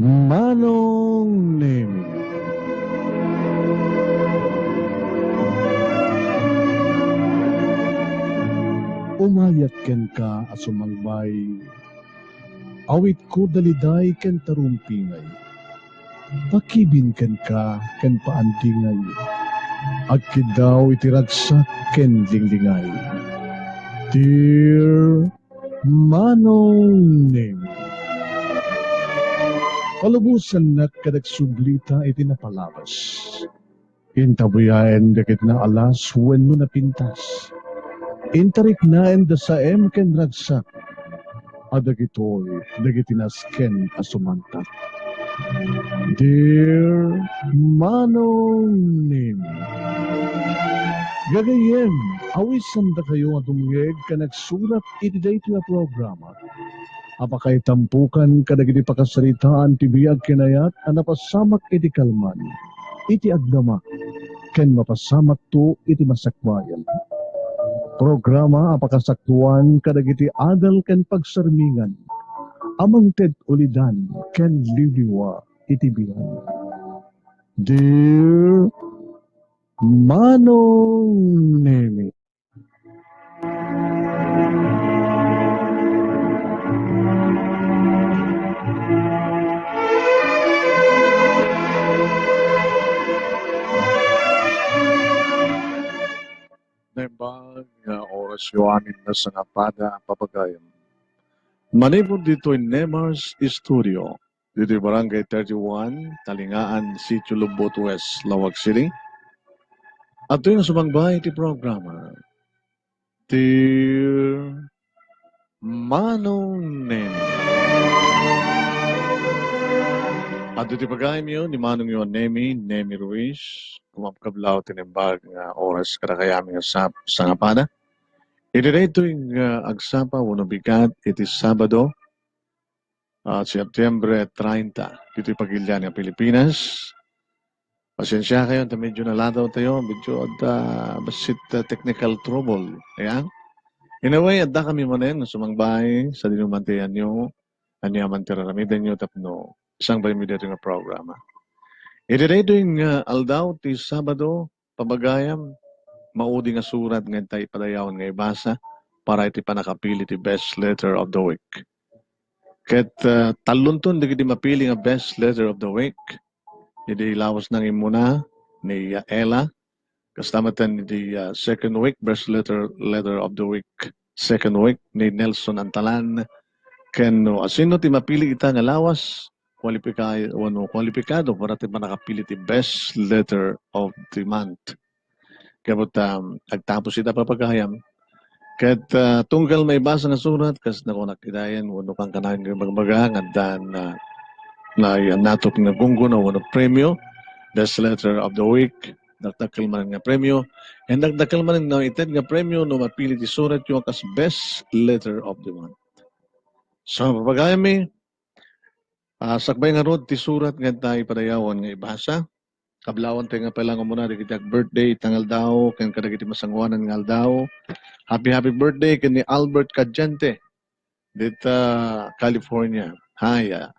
Manong Nemy. Umayat ken ka asumangbay, awit ko daliday ken tarumpingay. Pakibin ken ka ken paandingay, agkid daw itiragsak ken linglingay. Dear Manong Nemy, palubusan na kadagsublita iti napalabas. Intabuyaen dagit na alas wenno na pintas. Intarik naen da saem ken ragsak. Adagitoy dagiti nasken asumantat. Dear Manong Nemy, gagayem, awisan da kayo nga dumngeg ka nagsurat iti daytoy a programa. Apakay tampukan kadagiti pakasaritaan ti biag kinayat a napasamak iti kalman, iti agdama, ken mapasamak to iti masakbayan. Programa apakasaktuan kadagiti adal ken pagsarmingan, amang ted ulidan ken liliwa iti biag. Dear Manong Nemy, Nembag nga oras yung amin na sa napada papagayam. Manipod dito in Nemars Studio. Dito yung Barangay 31, Talingaan, Sitio Lubot West, Laoag City. At ito yung sumangbay iti programa. Dear Manong Nemy. At ito pagayam yun ni Manong yun Nemy Ruiz. Kumapkablaw tinimbag nga oras karakayami nga sa ngapada. Iti dito yung agsapa wano bigat iti Sabado, September 30. Dito yung pagilyan ng Pilipinas. Pasensya kayo, medyo naladaw tayo, medyo basit technical trouble. Ayan. In a way, adda kami mo na yun, sumangbay sa dinumantiyan nyo, anyaman tiraramida nyo, tapno, isang balimida ito nga programa. Iti dito yung aldaw, ti Sabado, pabagayam, maudi nga surat nga tayo padayawan nga ibasa para iti panakapili ti best letter of the week. Ket talunton di mapili nga best letter of the week. Iti lawas nang imuna ni Ella. Kastamatan iti second week best letter of the week. Second week ni Nelson Antalan. Ken asino ti mapili ita nga lawas kwalipikado para ti panakapili ti best letter of the month. Kapot agtapos ita papagayam. Ket tunggal may basa nga surat kas nakunakidayan wano kang kanahin ng magmagang at dan na natop nga gunggo na wano premyo, best letter of the week, nagdakal man nga premyo, and nagdakal man nga ited nga premyo no mapili ti surat yung kas best letter of the month. So papagayam sakbay nga rod ti surat nga tayo padayawan nga ibasa. Kablawan tayo nga pala nga muna di kitag birthday, tangal daw, kan kadagiti masangwanan nga aldaw. Happy birthday kan ni Albert Cadjente dita California. Hi,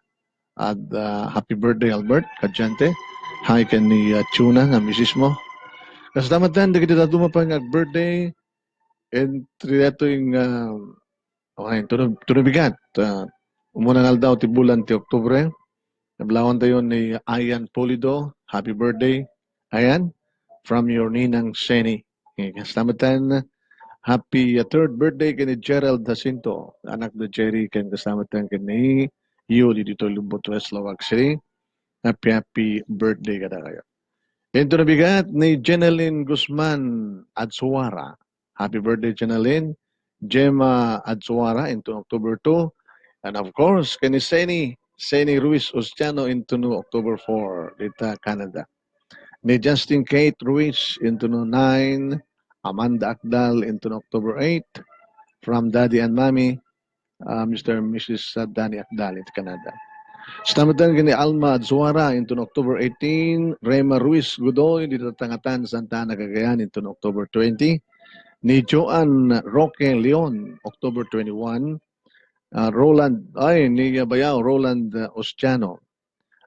at happy birthday Albert Cadjente. Hi kan ni Chuna nga misis mo. Kasama tan di kita dumapang nga birthday and triyato yung okay, tunubigat. Umunang aldaw ti bulan ti Oktubre. Nablawan tayo ni Ayan Polido. Happy birthday, Ayan, from your ninang Seni. Kastamatan, happy third birthday kay ni Gerald Jacinto. Anak ni Jerry, kay kastamatan kay ni Yuli dito Lubot West, Laoag City. Happy birthday kada kayo. Ito na bigat ni Jeneline Guzman Adsuara. Happy birthday, Jeneline. Gemma Adsuara into October 2. And of course, kay ni Seni Ruiz Ostiano into October 4, dita Canada. Ni Justin Kate Ruiz into 9, Amanda Akdal into October 8, from Daddy and Mommy, Mr. and Mrs. Danny Akdal into Canada. Stamatan ni Alma Adzuara into October 18, Rema Ruiz Godoy dito Tangatan, Santa Ana, Cagayan into October 20, ni Joan Roque Leon, October 21, Roland Ostiano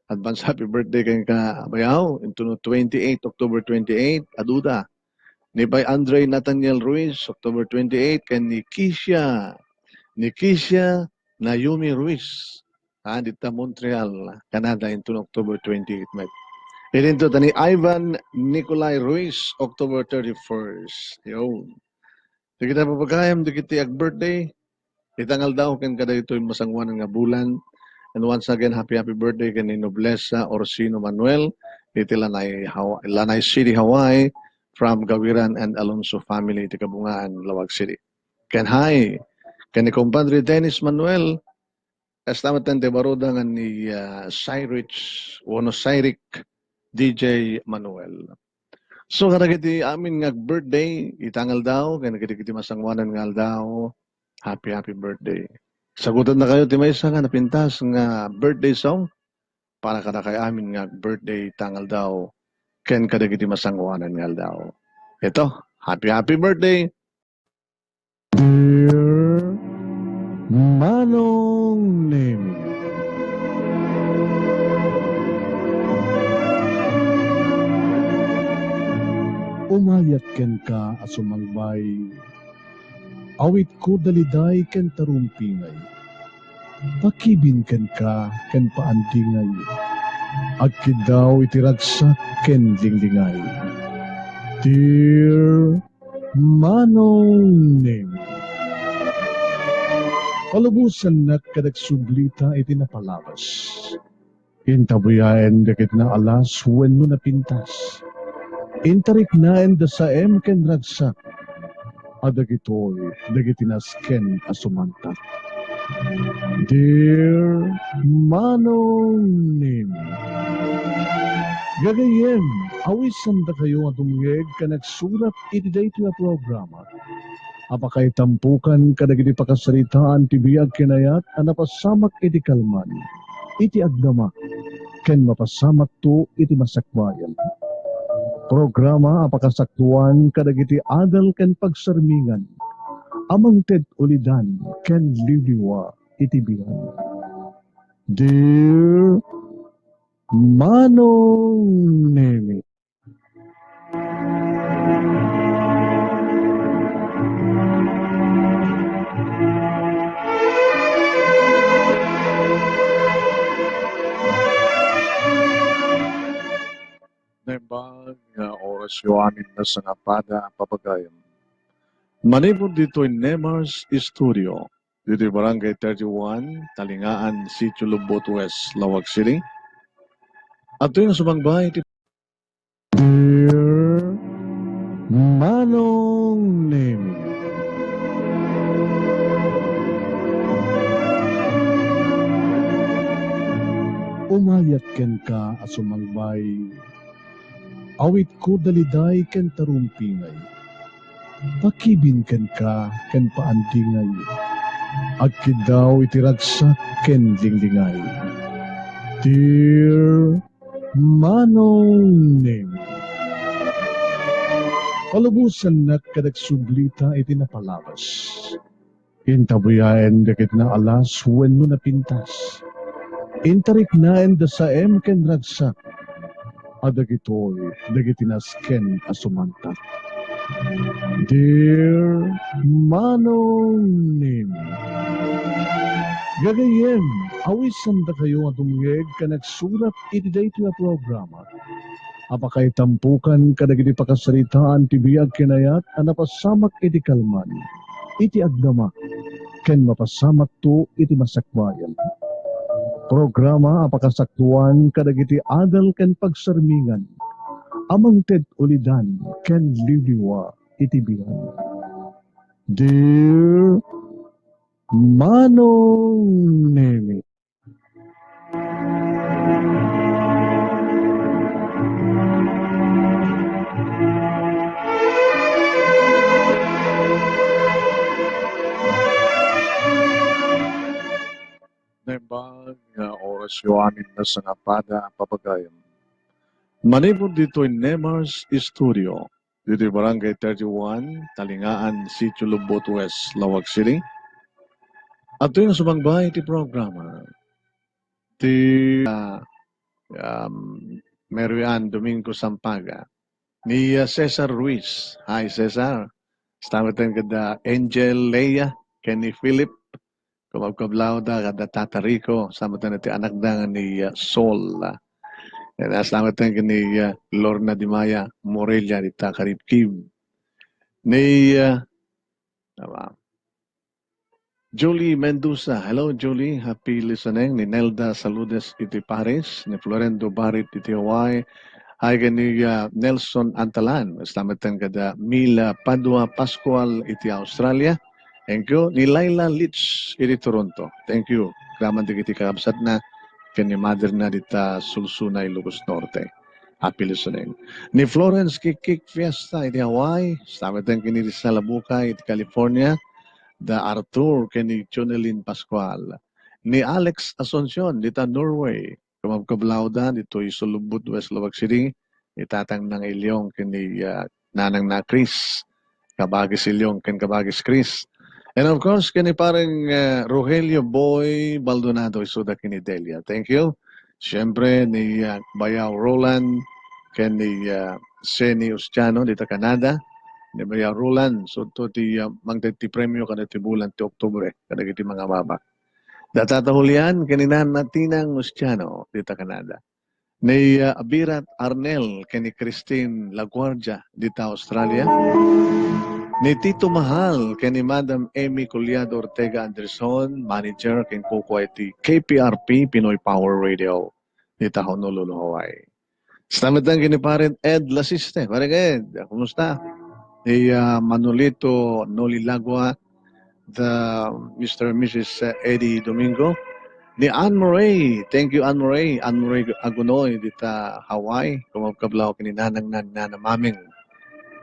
Advance happy birthday kay ka bayaw. Into 28, October 28, aduda. Ni by Andre Nathaniel Ruiz, October 28, kay ni Kisha Nayumi Ruiz. Dito Montreal, Canada, into October 28, mate. Ilinto ni Ivan Nicolay Ruiz, October 31st. Yun. Di kita papagayam, di kita birthday. Itangal daw kan kada ito yung masangwan nga bulan. And once again, happy birthday kay ni Noblesa Orsino Manuel. Iti Lanay City, Hawaii. From Gawiran and Alonso family, iti Kabungaan, Laoag City. Ken hi, ken ni compadre Dennis Manuel. Estamatan de Baroda nga ni Cyric DJ Manuel. So kadagiti amin nga birthday, itangal daw, kaya nagkiti masangwanan nga daw. Happy birthday. Sagutan na kayo, ti may isa nga napintas nga birthday song para kada kay amin nga birthday tangal daw. Ken kadagiti masangwanan nga daw. Ito, happy birthday. Dear Manong Nemy, umayat ken ka asumalbay, awit ko daliday ken tarumpingay, pakibin ken ka ken paandingay, agkid daw itiragsak ken linglingay. Dear Manong Nemy, palubusan na kadagsublita iti napalabas. Intabuyaen dagit na alas wenno napintas. Intarik naen da saem ken ragsak. Adagitoy dagiti nasken asumantak. Dear Manong Nemy, gagayem awisan da kayo atungeg ka nagsurat iti daytoy a programa. Apakay tampukan kadagiti pakasaritaan ti biag kinayat a napasamak iti kalman, iti agdama, ken mapasamak to iti masakbayan. Programa apakasaktuan kadagiti adal ken pagsarmingan, amang ted ulidan ken liwliwa iti biag. Dear Manong Nemy, Nembag nga orasyon amin na sa napada papagayam. Manipod dito in Nemars Studio. Dito Barangay 31, Talingaan, Sitio Lubot West, Laoag City. At ito yung sumangbay. Dear Manong Nemy, umayat ken ka asumalbay, awit ko daliday ken tarumpingay, pakibin ken ka ken paandingay, agkid daw itiragsak ken linglingay. Dear Manong Nemy, palubusan na kadagsublita iti napalabas. Intabuyaen dagit na alas wenno napintas. Intarik naen da saem ken ragsak. Adagitoy dagiti nasken asumantak. Dear Manong Nemy, gagayem awisan da kayo atungeg ka nagsurat iti daytoy a programa. Apakay tampukan kadagiti pakasaritaan ti biag kinayat a napasamak iti kalman, iti agdama, ken mapasamak to iti masakbayan. Programa apakasaktuan kadagiti adal ken pagsarmingan, amang ted ulidan ken liwliwa iti biag. Dear Manong Nemy, Nembag nga orasyon amin na sa napada papagayam. Manipod dito in Nemars Studio. Dito Barangay 31, Talingaan, Sitio Lubot West, Laoag City. At ito yung sumangbay iti programa. Marian Domingo Sampaga, ni Cesar Ruiz. Hi, Cesar. Stamatan kada Angel Leia, Kenny Philip, kumagkablaw da kada Tata Rico, stamatan natin anak da ni Sol. Stamatan ka ni Lorna Dimaya, Morelia, ni Takarib Kim. Ni Julie Mendoza. Hello, Julie. Happy listening. Ni Nelda Saludes iti Paris, ni Florendo Barit iti Hawaii. Hay ni Nelson Antalan. Stamatan kada Mila Padua Pascual iti Australia. Thank you. Ni Laila Litz iti Toronto. Thank you. Kraman di kiti kakabsat na kani mother na dita Sulsuna, Ilocos Norte. Happy listening. Ni Florence Kikik Fiesta iti Hawaii. Stamatan kini di Salabuca iti California. Da Arthur kani Chonelin Pascual. Ni Alex Asuncion dita Norway. Kumabkablaudan dito isulubot West Laoag City. Itatang ng ilyong kini nanang na Chris. Kabagis ilyong ken kabagis Chris. And of course, kani parang Rogelio Boy Baldonado isuda kini Delia. Thank you. Siyempre ni Bayaw Roland, kani Seni Ustiano dito Canada. Ni Bayaw Roland, so to ti magdati premyo kada ti bulan ti Oktubre kada kiti mga babak. Datatahulian kaninan natinang Ustiano dito Canada. Ni Abirat Arnel kani Christine Laguardia dito Australia. Ni Tito Mahal kay ni Madam Amy Culiado Ortega Anderson, manager kay Kuko iti KPRP Pinoy Power Radio dito Honolulu, Hawaii. Stamatan kini parent Ed Lasiste. Parang Ed, kumusta? Ni Manolito Nolilagua, the Mr. and Mrs. Eddie Domingo. Ni Anne Murray. Thank you, Anne Murray. Anne Murray Agunoy dito Hawaii. Kumabkablaw kini nanang maming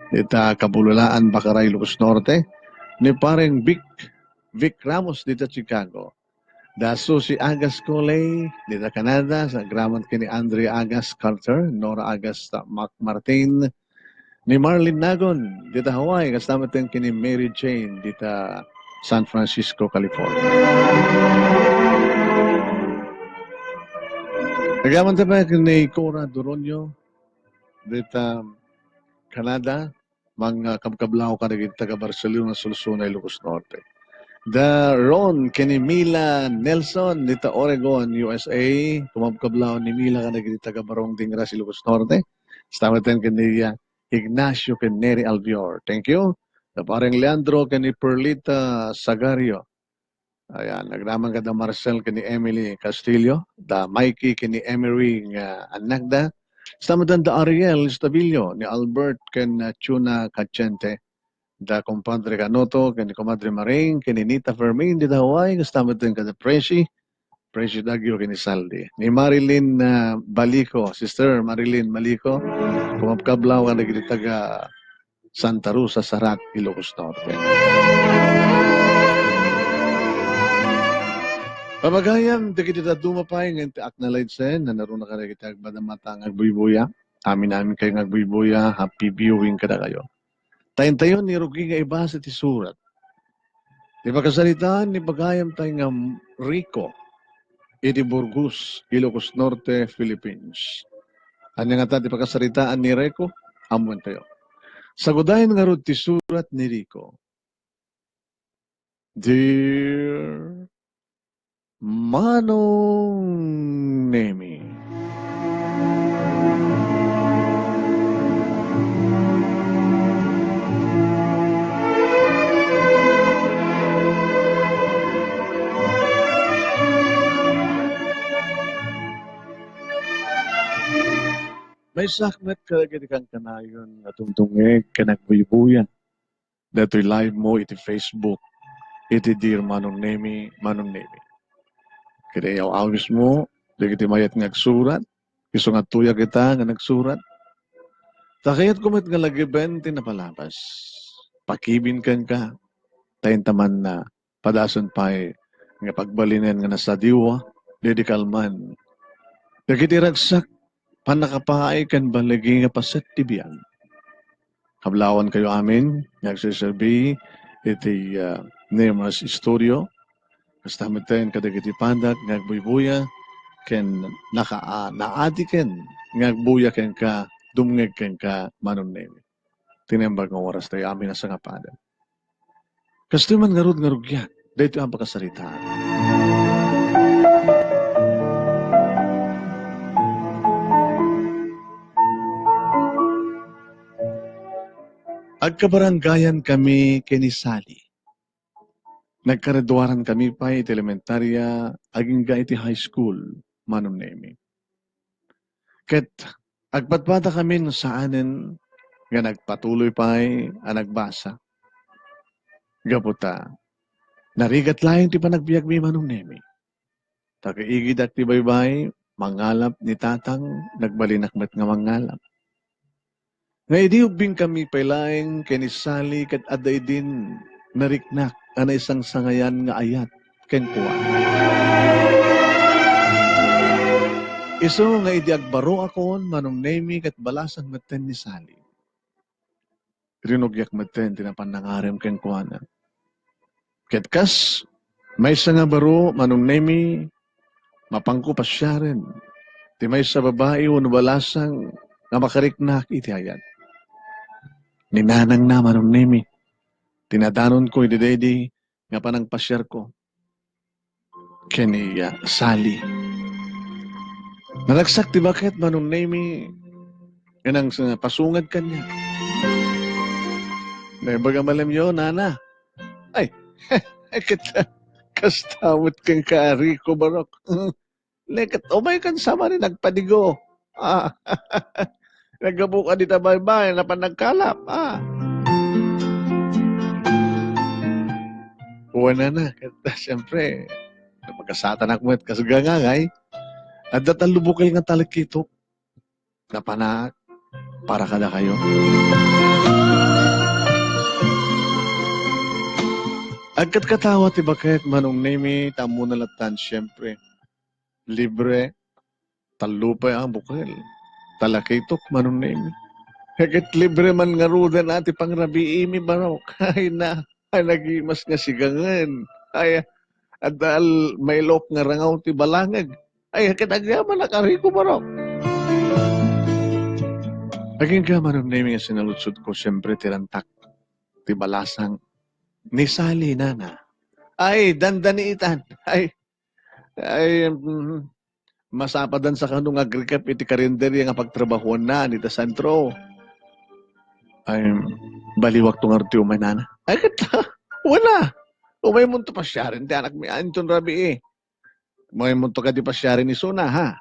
dita Kabululaan, Bakaray, Ilocos Norte. Ni pareng Vic Ramos dito Chicago. Daso si Agas Coley dito Canada. Sa graman kini Andrea Agas Carter, Nora Agas Mac Martin. Ni Marlin Nagon dito Hawaii. Kasama din kini Mary Jane dito San Francisco, California. Nagaman tayo kini Cora Doronio dito Canada. Mga kabkablaw ka na taga Barcelona, Sulsuna, Ilocos Norte. The Ron kini Mila Nelson dito Oregon, USA. Kumabkablaw ni Mila ka na taga Barong Dingras, Ilocos Norte. Stamatan kini Ignacio kini Neri Alvior. Thank you. The parang Leandro kini Perlita Sagario. Ayan, nagraman ka da Marcel kini Emily Castillo. Da Mikey kini Emery Anagda. Stamatan da Ariel Stabillo ni Albert ken Chuna Cachente. Da compadre Canoto, kani comadre Maring, kani Nita Fermin di Hawaii, kastamatan kada Presi Dagyo kani Saldi. Ni Marilyn Balico, Sister Marilyn Balico, kumapkablaw ka naging taga Santa Rosa, Sarat, Ilocos Norte. Pamagayam, di kita dumapay ng acknowledge na naroon na ka na kita agmadamata ng agbuibuya. Amin kayo ng agbuibuya, happy viewing kada kayo. Tayon-tayon ni Rugi nga iba sa tisurat. Di ba kasalitaan ni Bagayam tayo nga Rico, iti Burgos, Ilocos Norte, Philippines. Ano nga di pa kasalitaan ni Rico? Amuan tayo. Sagudayan nga ro tisurat ni Rico. Dear Manong Nemy, may sakmet ka lagi kang kanayon na tungtungeg ka nagbuibuyan. Dato'y live mo iti Facebook. Iti Dear Manong Nemy, Manong Nemy. Kaya yaw awis mo, di kiti mayat ngagsurat. Iso nga tuya kita nga nagsurat. Takayat kumit nga lagi 20 na palapas. Pakibin kan ka. Tayin taman na padason pa'y nga pagbalinan nga nasa diwa. Dedikal man. Dagiti ragsak panakapaay kan balagi nga paset tibiyan. Hablawan kayo amin. Nagsisabi iti Nemas Studio. Kastamatan kadagiti pandak, nagbuibuya, ken naadi ken ngagbuya ken ka dumngeg ken ka Manong Nemy. Tinembag ng oras tayo amin na sa ngapadan. Kasto man ngarud yan. Dito ang pagkasaritaan. Agkabaranggayan kami kinisali. Nagkaredwaran kami pa iti elementarya, aging ga iti high school, Manong Nemy. Ket agpatpata kami no saanen nga nagpatuloy pa ang nagbasa. Gaputa, narigat laing ti panagbiag mi Manong Nemy. Tagaigid at ti baybay, mangalap ni tatang, nagbalinakmat nga mangalap. Nga idiubing kami pailaing kinisali kat aday din nariknak ana isang sangayan nga ayat ken kuwa. Iso nga idi agbaro akon Manong Nemy kat balasang maten ni Sali. Rinugyak maten tinapan nangarem ken kuwana. Ket kas may nga baro Manong Nemy mapangko pa siya rin. Ti may sa babae o balasang nga makariknak iti ayat. Ninanang na Manong Nemy. Tinadanon ko ididedi nga panang pasyar ko. Keniya Sali. Nalagsak ti bakit Manong Nemy ganang pasungad kanya. Baga malam yo, nana. Ay, kita kastawat kang ka Rico barok. Lekat, umay kan sama rin nagpadigo. Nagabuka di tabay-bay na panagkalap. Uwan na. Kata, siyempre, napagkasatan ako at kasagangangay. At datalubukay nga talikito. Napanak, para kada kayo. Agkat katawa ti bakit Manong Nemy, tamo na latan siyempre. Libre, talupay ang bukil. Talakitok Manong Nemy. Hagit libre man nga rudan ati pangrabiimi barok. Ay na, ay nagimas nga sigangan. Ay, adal may lok nga rangaw ti balangag. Ay, hagit agyaman nakariko barok. Aging ka Manong Nemy nga sinalutsod ko siyempre tirantak. Ti balasang ni Sali nana. Ay, dandaniitan. Ay, masapadan sa kanong agrikap iti karinderya nga pagtrabahuan na nita sentro. Ay, baliwag tong arti umay nana. Ay, kata, wala. Umay mo to pasyarin, ti anak mi Anton Rabi eh. Umay mo to ka di pasyarin ni Suna, ha?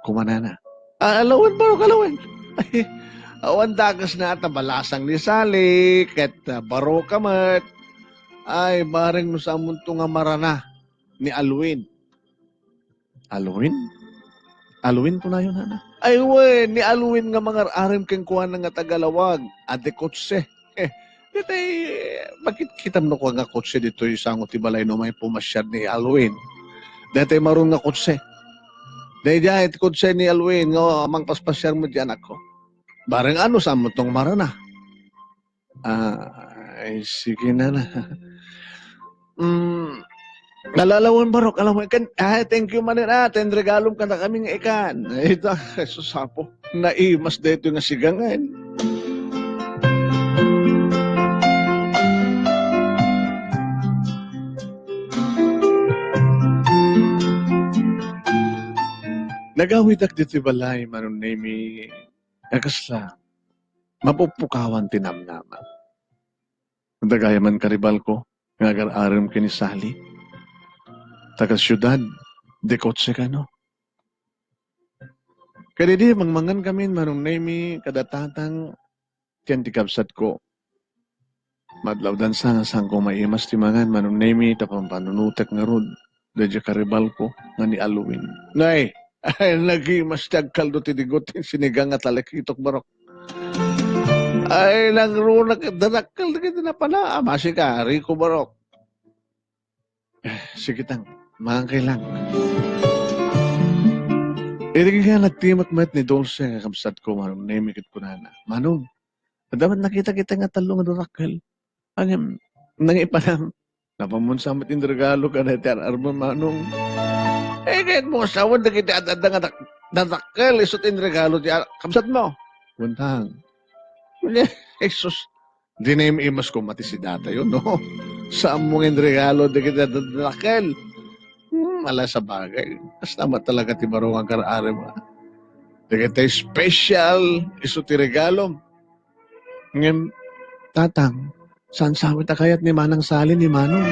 Kumanana. Alawan baro, kalawan. Ay, awan dagas na ata balasang ni Sali, ket baro kamat. Ay, bareng no sa munto nga marana ni Alwin. Alwin? Alwin po na yun, Hana. Ay, we, ni Alwin nga mga arim keng kuha nga tagalawag. Ate kotse. Ditay, bakit kitam no ko nga kotse dito yung sangot ibalay no may pumasyad ni Alwin. Ditay marun nga kotse. Dahil dyan, kotse ni Alwin, nga amang paspasyar mo dyan ako. Bareng ano sa mo tong marana? Ay, sige na. Nalalawan barok, alam mo, ikan, thank you manin, ten regalom ka na kaming ikan. Ito, susapo, naimas dito nga sigangan. Nagawid ak dito balay, Manong Nemy, nakasla, mapupukawan tinamnaman. Dagayaman karibal ko, ngagar-aram kinisali. Taga syudad, de kotse ka no. Kaya di, mangmangan kami, Manong Nemy, kadatatang tiyantikabsat ko. Madlaw dan sa sang ko maimas timangan, Manong Nemy, tapang panunutek nga rod. Dadya karibal ko, nga ni Alwin. Nay, ay, nagimas tiyagkaldo tinigot, sinigang at talakitok barok. Ay, nagrunak, danakal, na pala, amasi ka, Rico barok. Sige tang, mangangkay lang. Iri nga nagtimat-mat ni Dulce nga kamsat ko, Manong Nemy kit ko na. Manong, dapat nakita kita nga talong nga rakal. Ang nangipanam, napamunsamot yung regalo ka na iti ararman, Manong. Eh, kaya mo asawa na kita at nga nadakkel isot in regalo di kamsat mo. Buntang. Jesus, di na yung imas ko mati si data yun, no? Saan mong in regalo di kita nadakkel? Ala sa bagay. Mas naman talaga ti marungang karare mo. Di kita special isot ti regalo. Ngem, tatang, saan sawit na kayat ni Manang Sali ni Manong?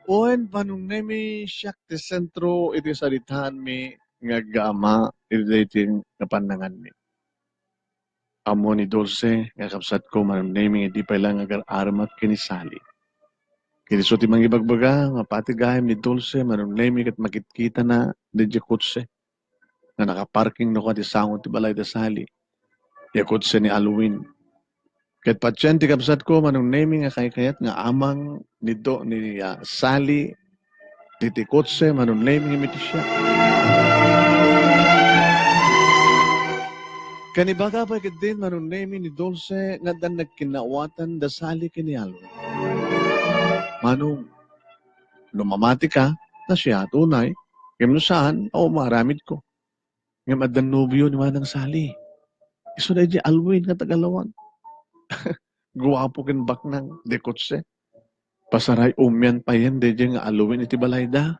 Oen panung nemi siyak ti sentro iti saritaan mi nga gama iti iting napandangan mi. Amo ni Dulce nga kapsat ko manung nemi iti pala nga agar-aramat kinisali. Kini so ti mangibagbaga nga pati gayam ni Dulce manung nemi kat makitkita na di kutse nga nakaparking no ka ti sangot ti balay da sali. Di kutse ni Halloween. Ket patyen ti kapsat ko manung nemi nga kayat nga amang ni Sali diti kotse manun name imiti siya. Kanibaga pa din manun name ni Dulce nga dan nagkinawatan da Sali kinialo. Manong lumamati ka na siya tunay ngem no saan o maramid ko. Ngem addan nobyo ni Manang Sali. Iso na di Alwin nga tagalawag. Guwapo ken baknang de kotse. Pasaray umyan pa yan de nga Alwin iti balayda.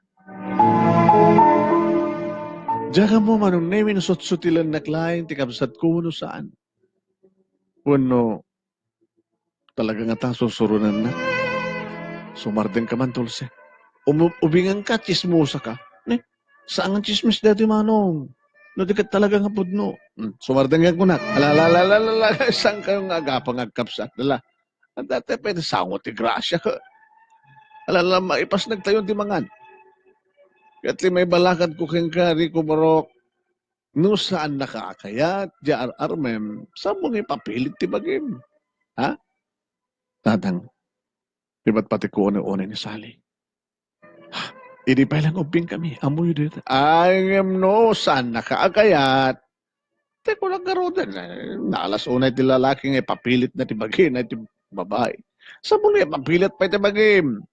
Diyan mo manong name no sutilan na klain ti kapsat ko no saan. Kuno talaga nga ta susurunan na. Sumardeng ka man, Dulce. Ubingan ka, chismosa ka. Ne, saan ang chismis dati, Manong? No, di ka talaga nga pudno. Sumardeng ka kunak. Alalalalala, saan kayong agapang agkapsat? Lala, ang dati pwede sangot ti grasya ka. Alala, maipas nagtayon ti mangan. Kaya may balakad ko keng ka, Rico Barok. No saan nakakayat, di armem, saan mong ipapilit ti bagim? Ha? Tatang, di ba't pati ko one ni Sally? Hindi pa lang ubing kami. Amoy dito. Ay, no, saan nakaagayat? Teko lang karoon. Naalas unay ti lalaki nga papilit na ti bagim na ti babae. Sa muna papilit pa ti bagim.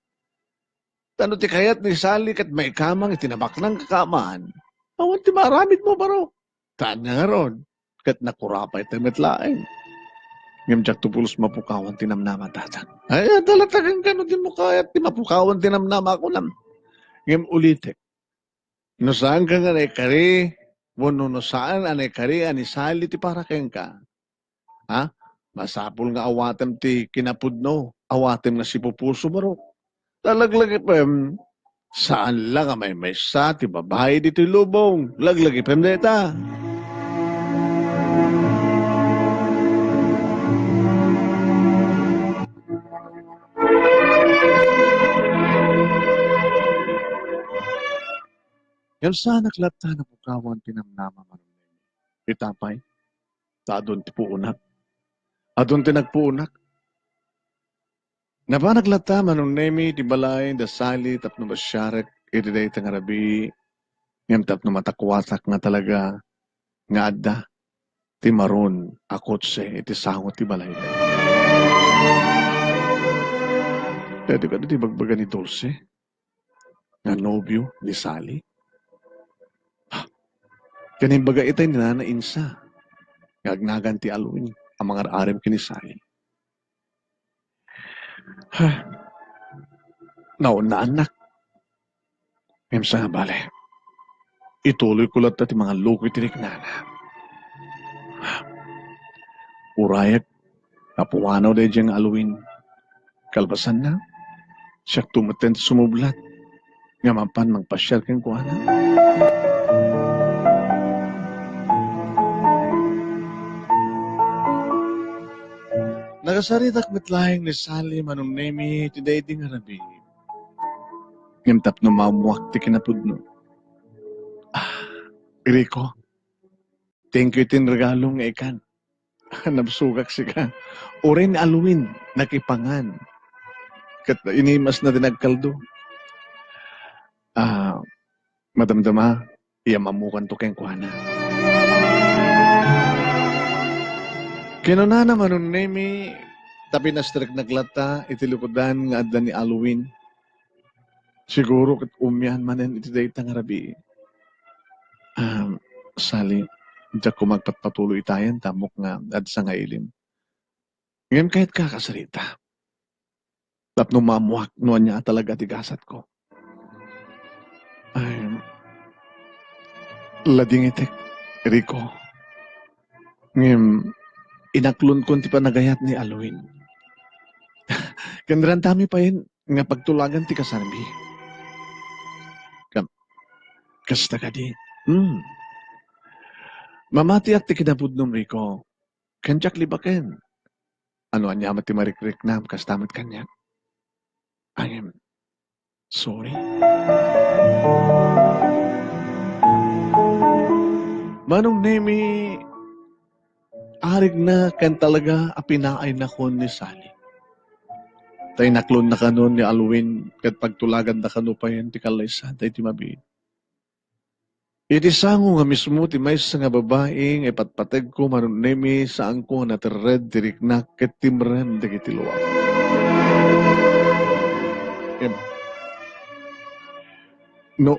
Tano ti kayat ni Sally kat may kamang itinabak ng kakamaan. Awan ti maramit mo baro. Taan nga ron. Kat nakurapay ti metlaeng. Ngam jak tupulos mapukawan tinamnama tatang. Ay, talatagang gano'n din mo kayat ti mapukawan tinamnama ko lang. Ngam ulitek. No saan ka nga kari, no saan anay kari, ani Sally ti para keng ka. Ha? Masapul nga awatem ti kinapudno, awatem nga si pupuso baro. Talaglagi pem, saan lang may sa ti babae dito lubong, laglagi pem deta. Yan sa naklata na pukawan tinamnama man. Itapay, ta adon ti puunak. Adon ti nagpuunak. Napa naglata manong Nemy ti balay da Sali tapno masyarek iti day tangarabi ngem tapno matakwasak nga talaga nga adda ti maron akotse iti sangot ti balay da. Pwede ka ti bagbaga ni Dulce nga nobyo ni Sally. Kaning baga itay ninanainsa ngagnagan ti Alwin ang mga arem kini Sally. Naon na anak. Ngem sa nga bale. Ituloy ko lang ti mga lukoy tiniknana. Urayag, napuwanaw day diyang Halloween. Kalbasan na, siya tumaten sumublat. Nga mapan magpasyal kang kuhana. Nagasaritak mitlaing ni Sally manong Nemy today di nga rabi. Ngem tapno mamuak ti kinapudno. Rico, thank you tin regalong nga ikan. Nabsugak si ka. Oren Halloween, nakipangan. Kat inimas na dinagkaldo. Madamdama, iya mamukan to keng kuhana. Kinunana manon Nemy, tapi na strik naglata, itilukodan nga adda ni Halloween. Siguro kat umyan manen iti day tangarabi. Um, Sali, diya ko magpatpatuloy tayan, tamok nga at sa ngailin. Ngayon kahit kakasarita, tap no mamuhak no niya talaga tigasat ko. Ay, lading itik, Rico. Ngayon, inaklon ko ti panagayat ni Halloween. Kandaran tami pa yun, nga pagtulagan ti kasarbi. Kasta ka di. Hmm. Mamati at ti kinabudnom, Rico. Kanjak libaken. Ano anya mati marikrik na kastamat kanya. I am sorry. Manong Nemy, arig na kan talaga apinaay na kon ni Sally. Tay naklon na kanon ni Alwin kat pagtulagan na kano pa yan ti kalaysa tay ti mabi. Iti sango nga mismo ti may nga babaeng ipatpateg ko manong Nemy saan ko natirred diriknak ket timrem dagiti luwag. No,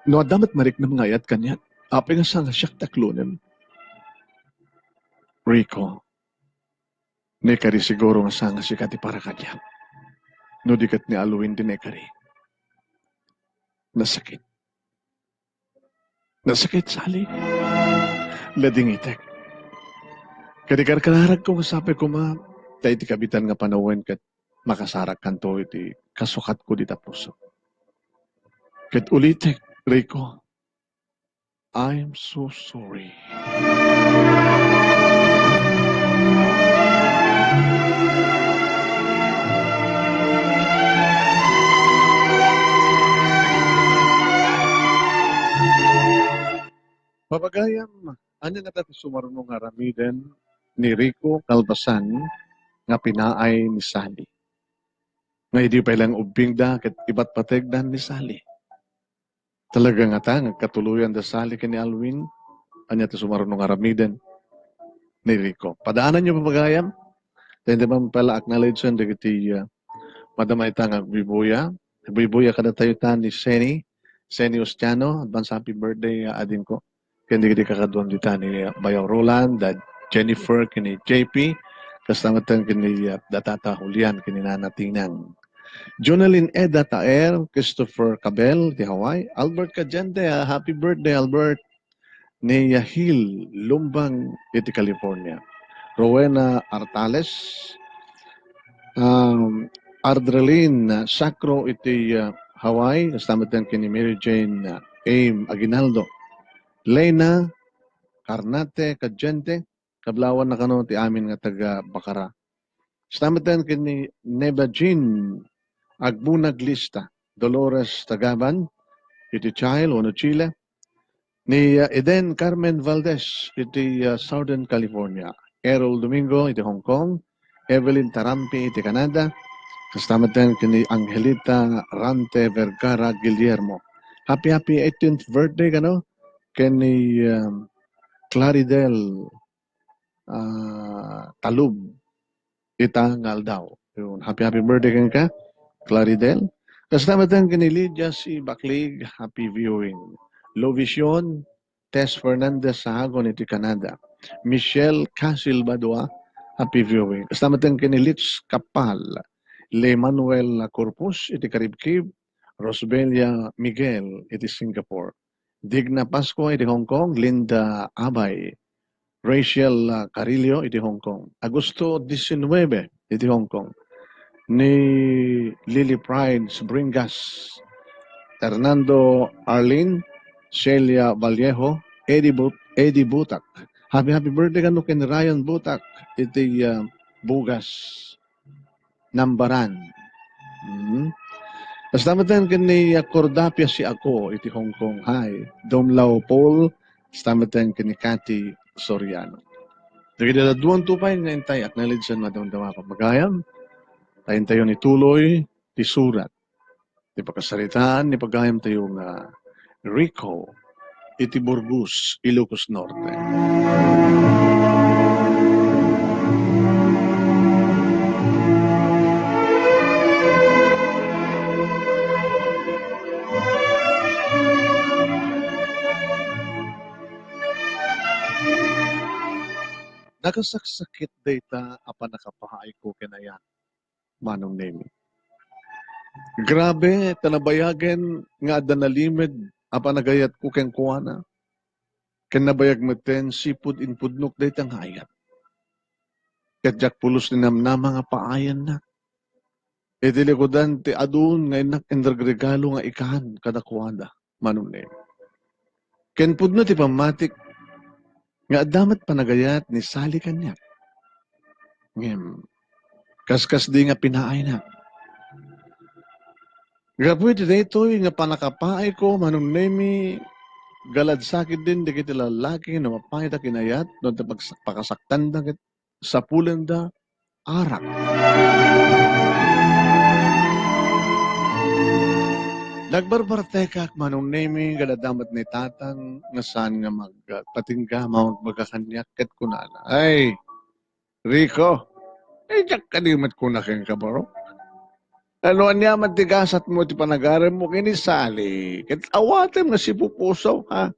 no adamat marik na mga ayat kanya. Api nga sa nga siyak taklunem. Rico, nekari siguro nga sa nga sikati para kanya. No dikat ni Alwin din nekari. Nasakit. Nasakit, Sally. Lading itek. Kadikar kanarag ko masabi ko ma, tayo ti kabitan nga panawen kat makasarak kanto iti kasukat ko di tapuso. Kat ulitek, Rico, I'm so sorry. Papagayam, ano na tayo sumarunong nga ramiden ni Rico Calbasan nga pinaay ni Sally. Nga hindi pa ilang ubing da kat iba't pategdan ni Sally. Talaga nga ta, katuluyan da Sally kini Alwin, anya tayo sumarunong nga ramiden ni Rico. Padaanan niyo papagayam, hindi man pala acknowledge yan, dagiti madamay ta nga bibuya. Bibuya kada tayo ta ni Seni Ostiano, advance happy birthday adin ko. Kaya di kakaduan dita ni Bayaw Roland, Jennifer, kini JP, kasamatan kini Datata Julian, kini Nanatinang. Jonalyn Eda Taer, Christopher Cabel, di Hawaii, Albert Cajente, happy birthday Albert, ni Hill, Lumbang, iti California. Rowena Artales, Ardrelin Sacro, iti Hawaii, kasamatan kini Mary Jane Aim Aguinaldo. Lena Karnate, Kadjente, kablawan na kano ti amin nga taga Bakara. Stamatan kini Neba Jean, Agbunag Lista, Dolores Tagaban, iti Child, Ono Chile, ni Eden Carmen Valdez, iti Southern California, Errol Domingo, iti Hong Kong, Evelyn Tarampi, iti Canada, kastamatan kini Angelita Rante Vergara Guillermo. Happy 18th birthday kano, kini Claridel Talub itangal daw. Yun. Happy birthday ka, Claridel. Kastamatan kini Lydia si Baklig, happy viewing. Lovision, Tess Fernandez Sahagon iti Canada. Michelle Casil Badua, happy viewing. Kastamatan kini Litz Kapal, Le Manuel Corpus iti Karibkib, Rosbelia Miguel iti Singapore. Digna Pasco iti Hong Kong, Linda Abay, Rachel Carillo, iti Hong Kong. Agosto 19, iti Hong Kong. Ni Lily Pride Bringas, Hernando Arlene, Celia Vallejo, Eddie Butak. Happy birthday kano ken Ryan Butak, iti Bugas, Nambaran. Kastamatan kini Cordapia si ako, iti Hong Kong. Hi, Domlao Paul, kastamatan kini Cathy Soriano. Jadi dala duwan tupay nga intay acknowledge sa madamdama pamagayam. Tayin tayo ni tuloy, ti surat. Ti pagkasaritaan, ni pagayam tayo nga Rico, iti Burgos, Ilocos Norte. nagasaksakit data apa nakapahay ko kinaya Manong Nemy. Grabe, tanabayagen nga adanalimid apa nagayat ko ken kuana. Ken nabayag meten sipud in pudnok dayta nga ayat. Kadyak pulos ni namnama nga paayan na. Idilikodan ti adun nga inak indagregalo nga ikahan kada kuana Manong Nemy. Ken pudno ti pamatik nga adamat panagayat ni sali kanya. Ngem, kaskas di nga pinaay na. Gapoy ti daytoy nga panakapaay ko Manong Nemy galad sakit din di kiti lalaki na mapangit a kinayat no pakasaktan da sa pulen da arak. Nagbarbartekak Manong Nemy galadamat ni tatang nga saan nga magpatingga magmagakanyak ket kunana. Ay, Rico, jak kadimat ko na kang kabaro. Ano niya matigasat mo ti panagaran mo kinisali. Ket awatem na si pupusaw ha.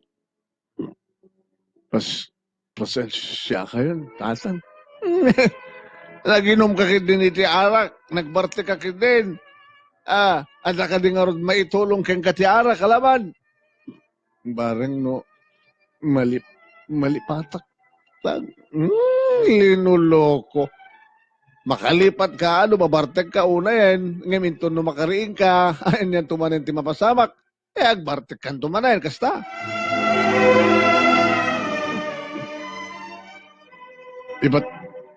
Pasensya kayo, tatang. Naginom ka din iti arak, nagbarte ka din. At ka din nga ron maitulong kang kati arak, kalaban. Bareng no, malipatak lang. Linuloko. Makalipat ka, babarteg ka una yan. Ngaminto no makariing ka, ayan yan tumanin ti mapasamak. Agbarteg kan tumanin, kasta.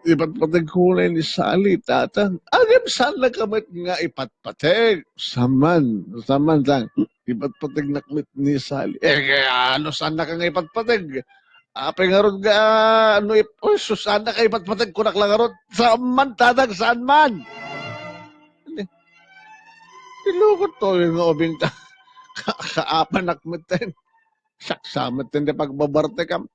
Iba't patag kulay ni Sally, tatang. Agam saan na kamit nga ipatpateg? Saman sang. Iba't patag naklit ni Sally. Kaya ano saan na ka nga ipatpateg? Apay nga ron nga, saan na ka ipatpateg kunak lang nga ron? Saan man, tatang, saan man? Ilocos to yung obing kaapan nakmiten. Saksamat din pagbabarte kam.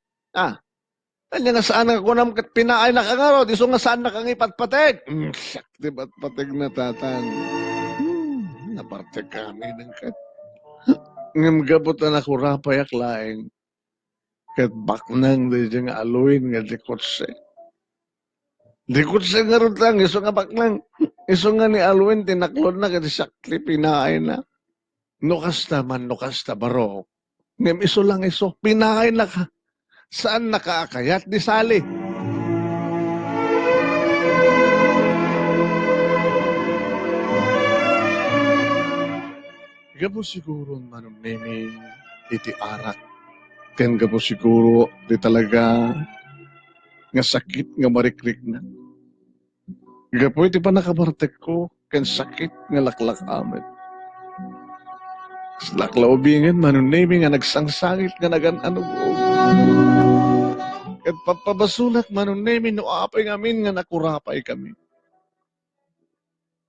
Kanya nga saan nga kunam kat pinaay na kangaro, iso nga saan na kang ipatpateg. Sakti patpateg na tatang. Naparte kami ng kat. Ngam gabot na nakurapay aklaing. Kat baknang di nga aluin nga dikotse. Dikotse nga ron lang, iso nga baknang. Iso nga ni aluin, tinaklod na kat sakti pinaay na. Nukas baro. Ngam iso lang iso, pinaay na ka. Saan nakaakayat di Sally? Gabo siguro Manong Nemy iti arak. Ken gabo siguro di talaga nga sakit nga marikrik na. Gabo iti pa nakabartek ko ken sakit nga laklak amet. Laklaubingan Manong Nemy nga nagsangsangit nga naganog. Ket papabasulat Manong Nemy no apay ngamin nga nakurapay kami.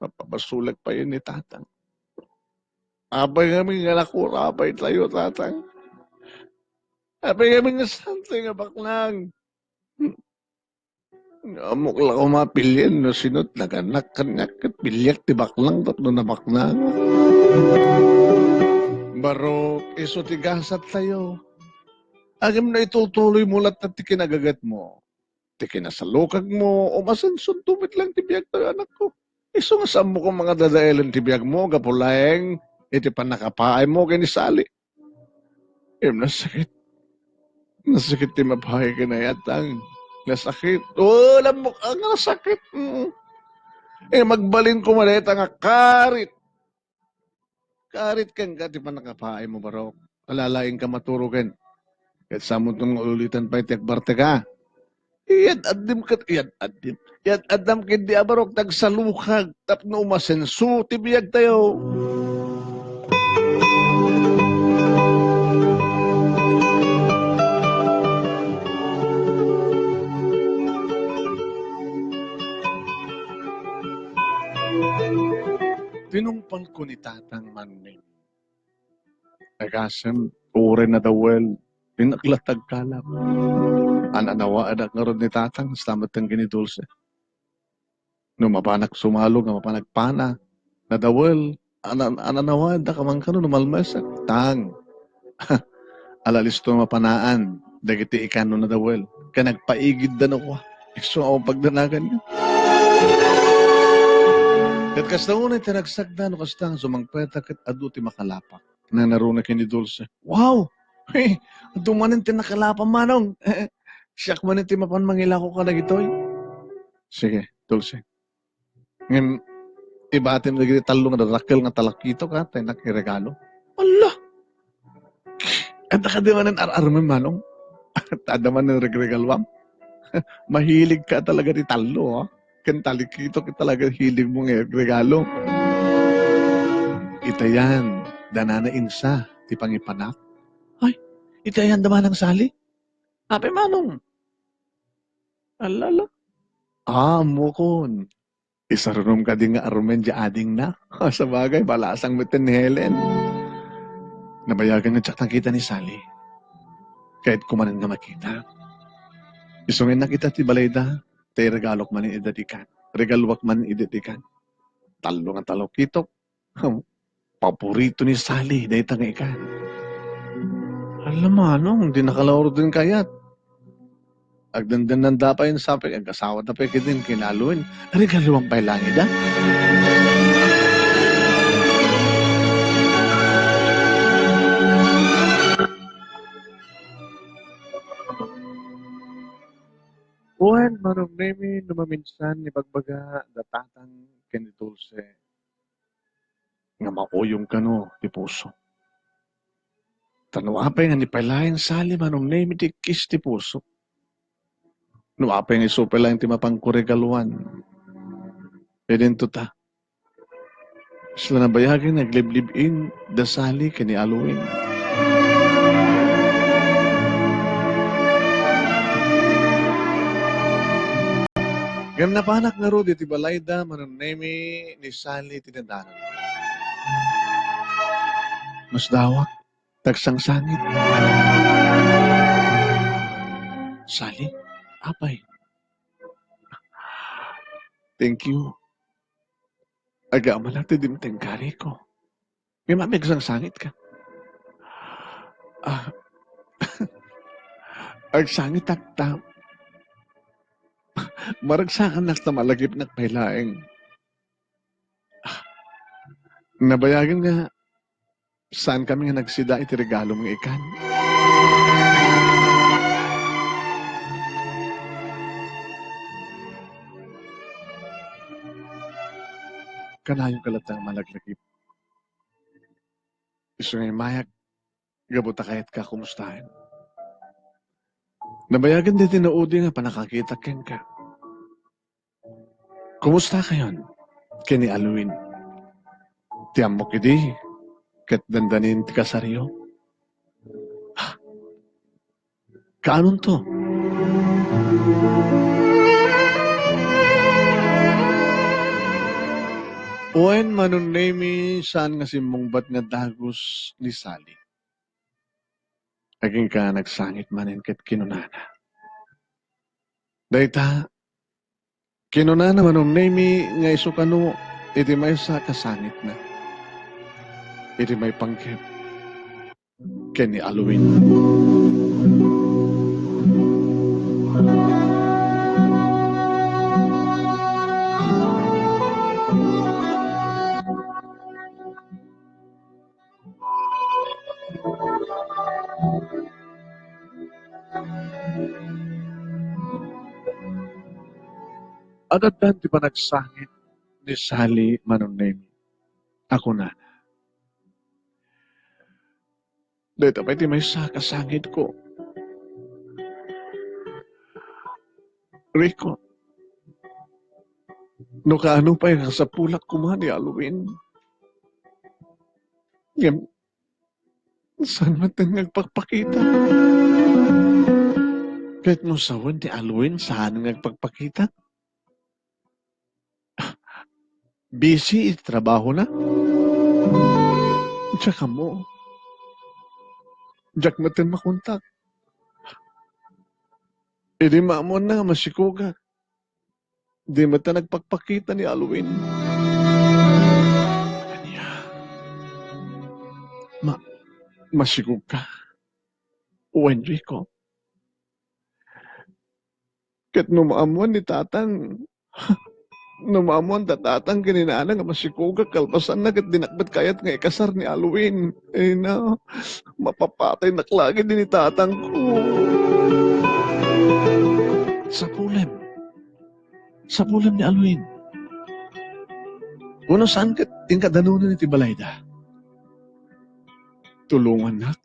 Papabasulat pa yun ni tatang. Apay ngamin nga nakurapay tayo tatang. Apay ngamin nga sante nga baklang. Amok lang ko mapilyan no sinot naganak kanyak ket pilyak ti baklang tatlo na baklang. Baro iso ti gasat tayo. Agam na itutuloy mo lahat na ti kinagagat mo. Ti kinasalukag mo, o masansun tumit lang ti biyag tayo anak ko. Iso nga saan mo kong mga dadailan ti biyag mo, gapulayeng, iti panakapaay mo kay ni Sally. Nasakit. Nasakit ti mapahay ka na yatang. Nasakit. Alam mo, ang nasakit. Magbalin ko maleta nga karit. Karit kang ka, ti panakapaay mo barok. Alalaing ka maturugan. Kahit sa mo itong ulitan pa itiyak barte ka. Iyad adim kat, iyad adim. Iyad adam kindi abarok tagsalukag tapno umasensu tibiyag tayo. Tinumpan ko ni tatang Manong. Nagasem, ure na dawel. Pinaklatag kalap. Ananawa adak nga ron ni tatang, stamat ang ginidulse. No mapanak sumalo, nga mapanak pana, nadawel, ananawa adak amang kano, numalmasak, tang. Alalisto mapanaan, dagiti ikano nadawel. Ka nagpaigid da no ko. So, ako pagdanagan niya. Kat kasta unay tinagsagda no kastang sumangpeta kat adu ti makalapak. Na naruna kini Dulce. Wow! Hey, adu manin ti nakalapa manong. Siyak manin ti mapan mangilako ka na gitoy. Sige, Dulce. Ngayon, ibatin mo gini talo nga rakkel nga talakito ka, tayo nakiregalo. Allah! At nakadimanan ar-arman manong. At adaman ng regregalwam. Mahilig ka talaga ni talo, ha? Kantalikito ka talaga hilig mo ng regalo. Itayan, danana insa, ti pangipanak. Ay, itayan daman ang sali. Ape manong. Alala. Ah, mukon. Isarunom ka din nga arumen di ading na. Sa bagay, balasang mitin ni Helen. Nabayagan nga tsak kita ni Sally. Kahit kumanan nga makita. Isungin na kita ti balayda. Tay regalok man idadikan. Regalwak man idadikan. Talo nga talo kitok. Paborito ni Sally. Dahil tanga ikan. Alam mo, hindi nakalawar din kayat. Agdandan ng dapa yung sapik. Ang kasawa na pa din kinaluin. Regaluang pa'y langit, ha? Buwan, manong Nemy, numaminsan ni Bagbaga, datatang kinitulse, nga mauyong kano, ti puso. Tanuapay nga ni palayan sali, manong Nemy, ti kis ti puso. Nuapay nga isupay lang ti mapangkuregaluan. Pwedeng ta. Sila nabayagin, nagliblib-in, dasali, kini aluin. Gam na panak nga ro, ti balayda, manong Nemy, ni Sally, tinadanan. Mas dawak, tagsang sangit. Sally, apay. Thank you. Aga malati dimteng kari ko. May mamigsang sangit ka. Ah, ag sangit takta. Maragsakan na malagip na pailaeng. Nabayagin nga, saan kami nga nagsida iti regalo mga ikan. Kanayong kalatang malaglagip. Iso nga mayak, gabuta kahit ka kumustahin. Nabayagan din tinuudi nga panakakita ken ka. Kumusta kayon? Kini aluin. Tiyam mo kidi, kat dandanin ti kasaryo. Kaanon to? Uwen manon Nemy, saan nga simbongbat nga dagos ni Sally. Aging ka nagsangit manin ket kinunana. Dayta, kinunana manon Nemy nga isukano, iti may sa kasangit na. Iti may pangkep. Ken ni aluin. Adaddan ti pa nagsangit ni Sally manon Nemy. Ako na. Dahil tapay ti may sa kasangit ko. Rico, no kaano pa yung sa pulak ko man ni Halloween. Yan, saan natin nagpagpakita? Kahit no sawan ti Halloween, saan nagpagpakita? Busy, trabaho na. Tsaka mo, Jack natin makontak. E di maamon na, masikuga. Di mata nagpagpakita ni Halloween. Kanya, masikog ka. O Enrico, Ket numaamuan ni tatang, numaamuan tatang kininana nga masikuga kalpasan na ket dinakbet kayat nga ikasar ni Halloween. Ay na, mapapatay naklagi din ni tatang ko. Sa pulem. Sa pulem ni Halloween. Kuno saan ket tingkadanunan iti balayda? Tulungan nak.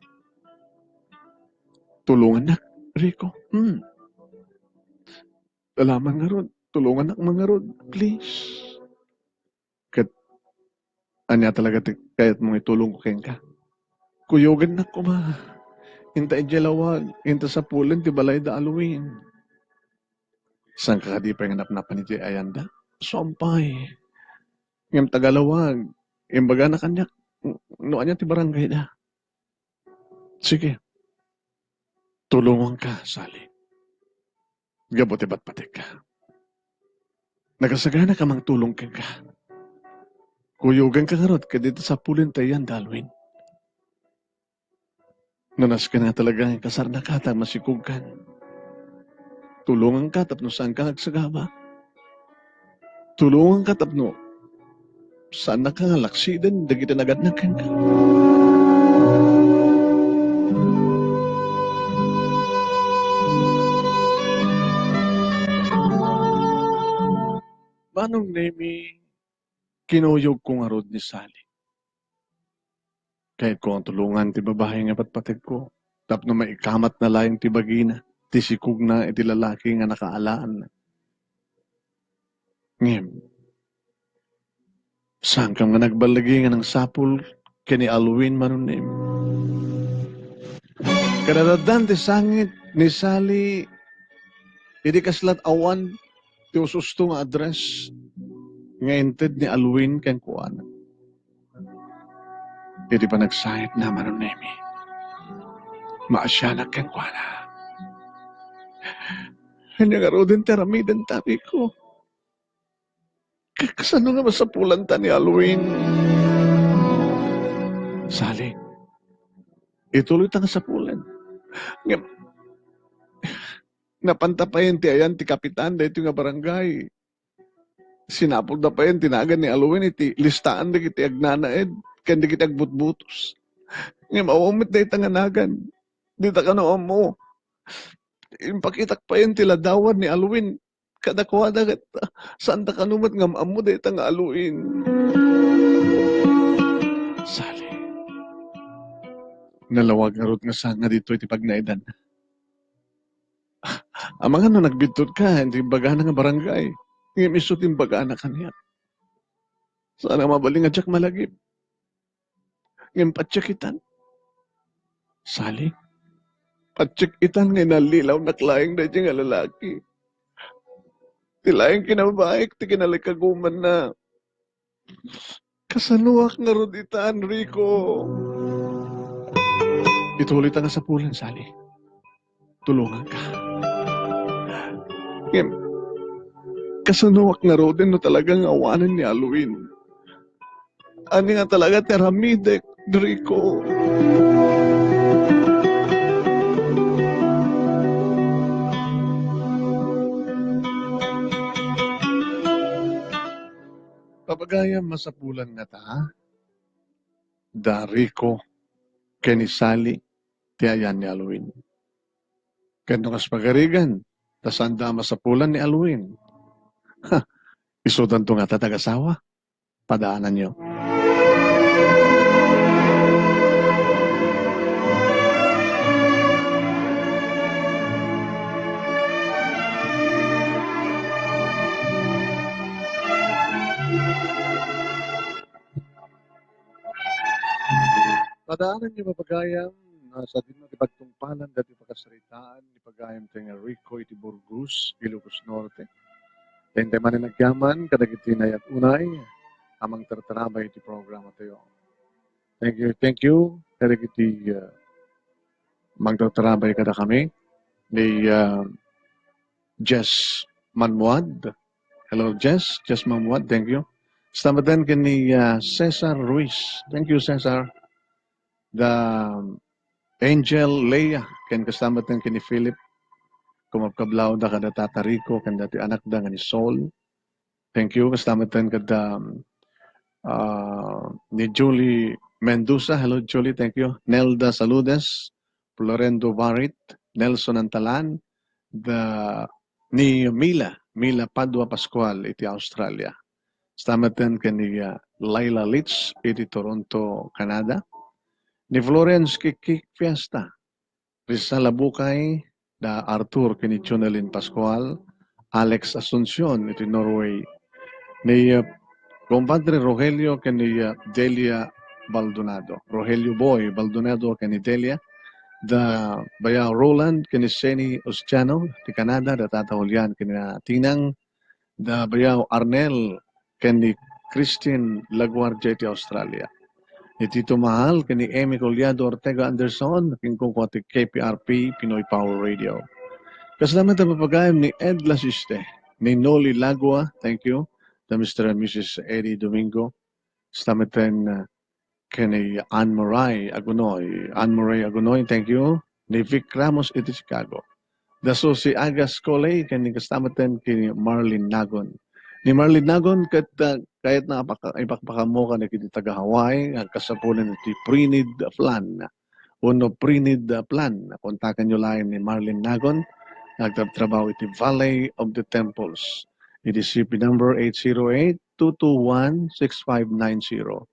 Tulungan nak, Rico. Alaman nga ron. Tulungan nak mga ron. Please. Ket, anya talaga kayat mong itulong ko keng ka. Kuyogan na ko ma. Inta idyalawag. Inta sa pulen ti balay da Halloween. Saan ka di pa yung hanap-napan iti ayanda? Suampay. Ngam tagalawag. Imbaga na kanyak. No anya ti barangay da. Sige. Tulungan ka, Sally. Gabuti ba't patik ka? Nagasagana ka mang tulong keng ka. Kuyugan ka nga rot, kadito sa pulin tayan, Halloween. Nanas ka na talaga ang kasar na katang masikugkan. Tulungan ka tapno saan ka agsagaba. Tulungan ka tapno saan na ka nga laksiden, dagita nagad na keng ka. Manong Nemy, kinuyog ko nga rod ni Sally. Kahit ko ang tulungan ti babae nga patpatid ko. Tapno maikamat na laing ti bagina. Ti sikug na iti lalaki nga nakaalaan na. Ngem, saan ka nga nagbalagi nga ng sapul kini Halloween Manong Nemy? Kadadadan ti sangit ni Sally iti kaslat awan ti ususto nga address nga inted ni Halloween ken kuana. Iti pa nagsayit na Manong Nemy. Maasyanak ken kuana. Kanya nga rodin teramiden tabi ko. Kasano nga masapulan ta ni Halloween? Sally, ituloy ta nga sapulan. Nga, napantapayan ti ayan ti kapitan da ito nga barangay. Sinapol da pa yan, tinagan ni Halloween iti listaan da kiti agnanaed, kaya di kiti agbutbutos. Nga maumit da itanganagan. Di ta ka noon mo. Impakitak pa yan tila dawan ni Halloween. Kadakwa da kat saan ta kanumat nga maamu da itang Halloween. Sally, nalawag nga rot nga sanga dito iti pagnaidan. Ang mga no nagbitod ka, hindi bagana nga barangay. Ngayon isot yung bagana kaniya. Sana mabaling nga tsak malagip. Ngayon patsakitan. Sally, patsakitan nga nalilaw na klaing na nga lalaki. Tilaing kinabaik, ti kinalikaguman na. Kasanuak nga roditan, Rico. Ituloy ta nga sa pulan, Sally. Tulungan ka. Ngayon, kasanuak nga rodin no talagang awanan ni Halloween. Ani nga talaga teramidek, Rico. Papagayam masapulan nga ta, da Rico, keni Sally, ti ayan ni Halloween. Kendo kas pagarigan, tasanda masapulan ni Halloween. Ha, isudan to nga tatagasawa, padaanan nyo. Padaanan niyo mapagayam sa din ng ipagtungpalan dati pagkasaritaan ni pagayam tayo nga Rico iti Burgos, Ilocos Norte. Tayong tayo man nagyaman, kadagiti na yat unay, amang tartarabay iti programa tayo. Thank you. Kadagiti magtartarabay kada kami ni Jess Manmuad. Hello Jess Manmuad, thank you. Sama din kini Cesar Ruiz. Thank you Cesar. The Angel Leia, ken kasama din kini Philip. kumapkablaw da kada Tata Rico, kanda ti anak da nga ni Sol. Thank you. Kastamatan kada ni Julie Mendoza. Hello, Julie. Thank you. Nelda Saludes, Florendo Barit, Nelson Antalan, ni Mila Padua Pascual, iti Australia. Stamatan kani Laila Litz, iti Toronto, Canada. Ni Florence Kikik Fiesta, Rizal Abukay, da Arthur kini Jonalyn Pascual, Alex Asuncion, iti Norway. Ni compadre Rogelio kani Delia Baldonado. Rogelio Boy Baldonado kani Delia. Da Bayaw Roland kani Seni Ostiano, ti Canada, da Tata Julian kani Tinang. Da Bayaw Arnel kani Christine Laguardia, ti Australia. Ni Tito Mahal kani Amy Collado Ortega Anderson, kingkong kwati KPRP, Pinoy Power Radio. Kasalamat ang papagayam ni Ed Lasiste, ni Noli Lagua, thank you, da Mr. and Mrs. Eddie Domingo. Stamatan kani Anne-Marie Agunoy, thank you, ni Vic Ramos, iti Chicago. Da si Agas Coley, kani kastamatan kini Marilyn Nagon. Ni Marilyn Nagon, kahit na ipakpakamo ka na kiti taga Hawaii, ang kasapunan iti pre-need plan. Uno pre-need plan. Kontakan nyo lang ni Marilyn Nagon. Nagtatrabaho iti Valley of the Temples. Iti CP number 808-221-6590.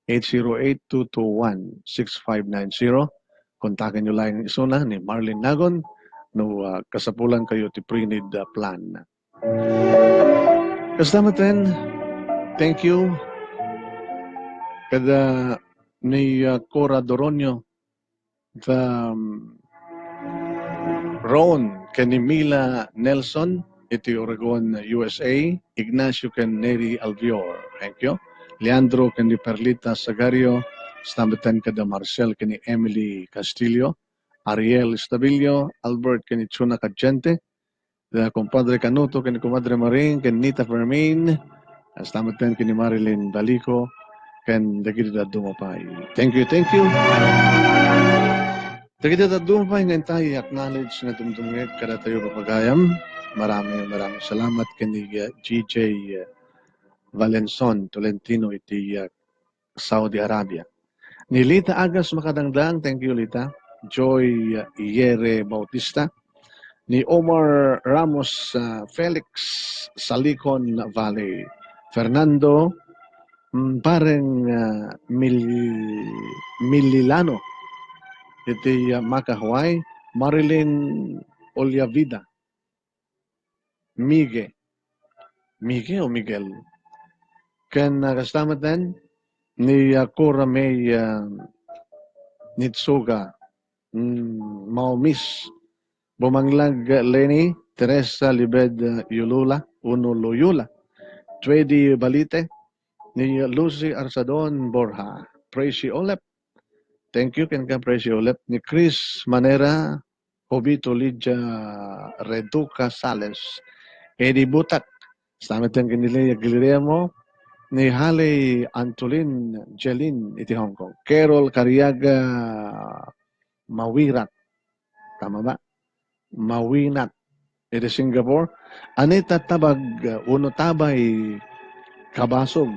808-221-6590. Kontakan nyo lang isuna ni Marilyn Nagon no kasapulan kayo ti pre-need plan. Kastamatan, thank you kada ni Cora Doronio, the Ron Kenimila Nelson, iti Oregon, USA, Ignacio Neri Alvior, thank you. Leandro Kendi Perlita Sagario, Stamatan kada Marcel Keni Emily Castillo, Ariel Estabilio, Albert Keni Chuna Cagente, the compadre Canuto Keni comadre Maring, Ken Nita Fermin, Stamatan Keni Marilyn Balico, Ken Dagida Dumapay. Thank you, thank you. Dagida Dumapay ngayon tayo acknowledge na tumtumit kada tayo papagayam. Maraming salamat kani GJ Valenson Tolentino iti Saudi Arabia. Ni Lita Agas Makadangdang, thank you Lita. Joy Iere Bautista. Ni Omar Ramos Felix Salicon Valley. Fernando pareng Mililano iti Maka Hawaii. Marilyn Oliavida. Mige o Miguel. Ken kastamatan ni Cora May Nitsuga. Maumis. Bumanglag Lenny, Teresa Libed Yulula, Uno Loyola, Twedy Balite, ni Lucy Arsadon Borja, Preci Olep, thank you ken ka Preci Olep, ni Chris Manera, Hobito Lydia Reduca Sales, Eddie Butak, Stamatan kanila Guillermo, ni Haley Antolin Jelin iti Hong Kong, Carol Cariaga Mawirat, tama ba? Mawinat iti Singapore. Anita Tabag Uno Tabay Kabasog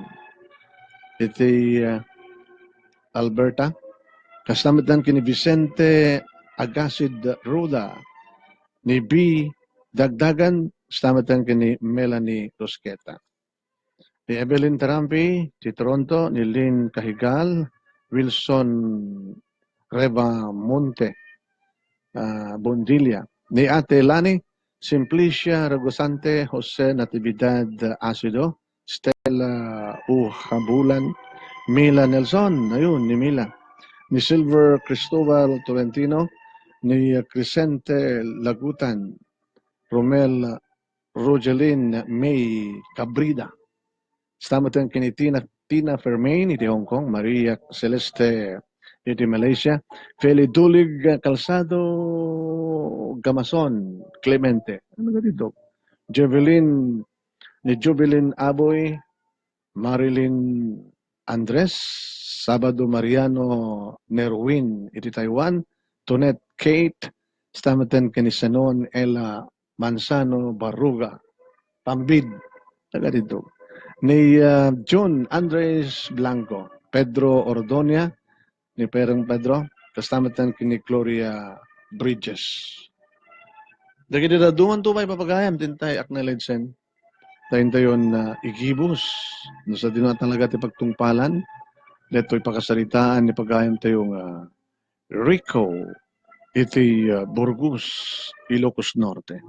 iti Alberta. Kastamatan kini Vicente Agasid Ruda ni B. Dagdagan. Kastamatan kini Melanie Rosqueta. Ni Evelyn Tarampi ti Toronto. Ni Lynn Cahigal. Wilson Reva Monte Bondilia. Ni Ate Lani, Simplicia Ragosante, Jose Natividad Acido, Stella Habulan, Mila Nelson, ayun, ni Mila. Ni Silver Cristobal Tolentino, ni Crescente Lagutan, Romel Rogelin May Cabrida. Stamatan kini Tina Fermain, iti Hong Kong, Maria Celeste iti Malaysia, Feli Dulig Calzado Gamason Clemente. Ano ka dito? Ni Jubilin Aboy, Marilyn Andres, Sabado Mariano Nerwin iti Taiwan, Tonet Kate, Stamatan Kanisanon, Ella Manzano, Barruga, Pambid, taga dito. Ni John Andres Blanco, Pedro Ordonia, ni Perong Pedro, kastamatan kini Gloria Bridges. Dagi dito, duman to may papagayam, tintay, acknowledgen, tayo tayon na igibos, no sa dinuan talaga ti pagtungpalan, deto'y pakasalitaan ni pagayam tayong Rico, iti Burgos, Ilocos Norte.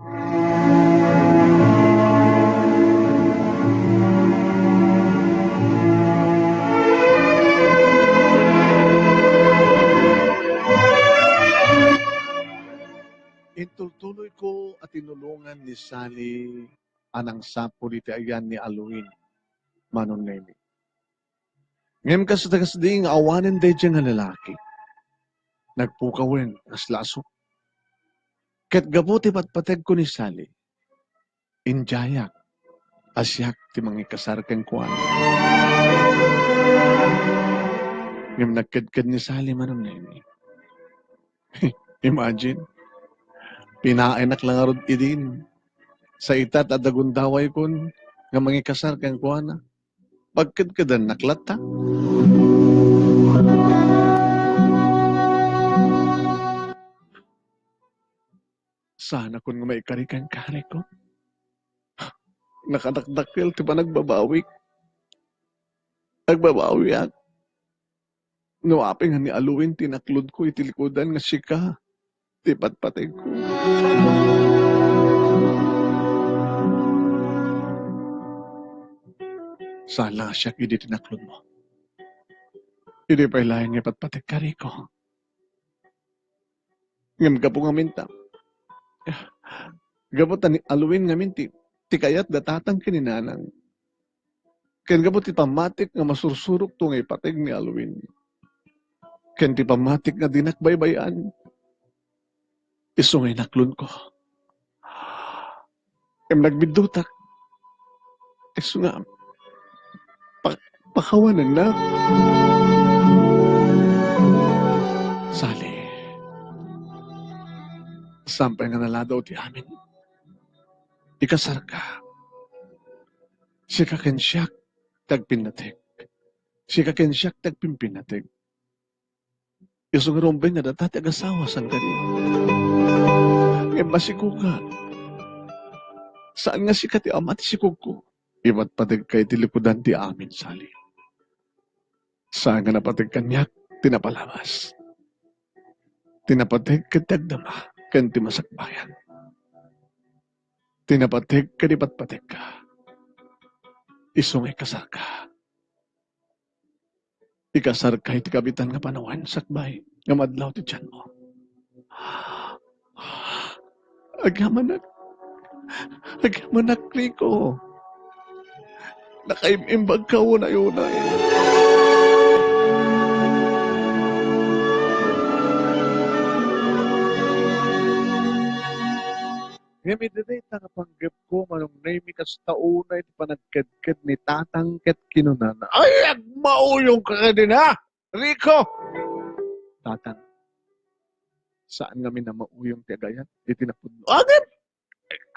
Itultuloy ko at tinulungan ni Sally anang sapo di ayan ni Aluin, Manong Nemy. Ngayon kasdagasdi nga awanin day dyan nga lalaki. Nagpukawin, as laso. Ket gabuti patpateg ko ni Sally, injayak, asyak ti mga kasar kang kuwan. Ngayon nagkadkad ni Sally, Manong Nemy. Imagine, pinainak lang arod idin. Sa itat at dagundaway kun, nga mga kasar kang kuwana. Pagkadkadan naklata. Sana kung may karikan kari ko. Nakadakdakil, di ba nagbabawi? Nagbabawi at nuaping ni aluin, tinaklod ko, itilikodan nga sika. Di patpatay ko. Sana siya hindi tinaklod mo. Hindi pa ilayan nga patpatay kari ko. Ngam ka po nga minta. Gabot ni aluin nga minti. Tikayat datatang kininanang. Ken gabot ti pamatik nga masursurok to nga ipateg ni aluin. Ken ti pamatik nga dinakbaybayan. Iso nga inaklon ko. Kem nagbidutak. Iso nga pakawanan na. Sali. Sampay nga naladaw ti amin. Ikasar ka. Si kakensyak tagpinatek. Si kakensyak tagpimpinatek. Iso nga rombay nga datati agasawa sang kani. Ngayon masiko ka. Saan nga si kati amat sikog ko? Iba't patag kay tilikudan ti amin, Sali. Saan nga napatag kanyak, tinapalawas. Tinapatag katagdama, kanti masakbayan. Tinapatag kadipat-patag ka. Isong ikasar ka. Ikasar ka iti kabitan nga panawan, sakbay, nga madlaw ti tiyan mo. Agamanak, Rico. Nakaimbag ka unay-unay. Ngayon din tangapanggap ko, Manong Nemy, kas taunay, panagkadkad ni tatang ket kinunana. Ay, agmauyong ka ka din, ha? Rico! Tatang, saan kami na mauyong tiagayan? Itinapudno. Agad!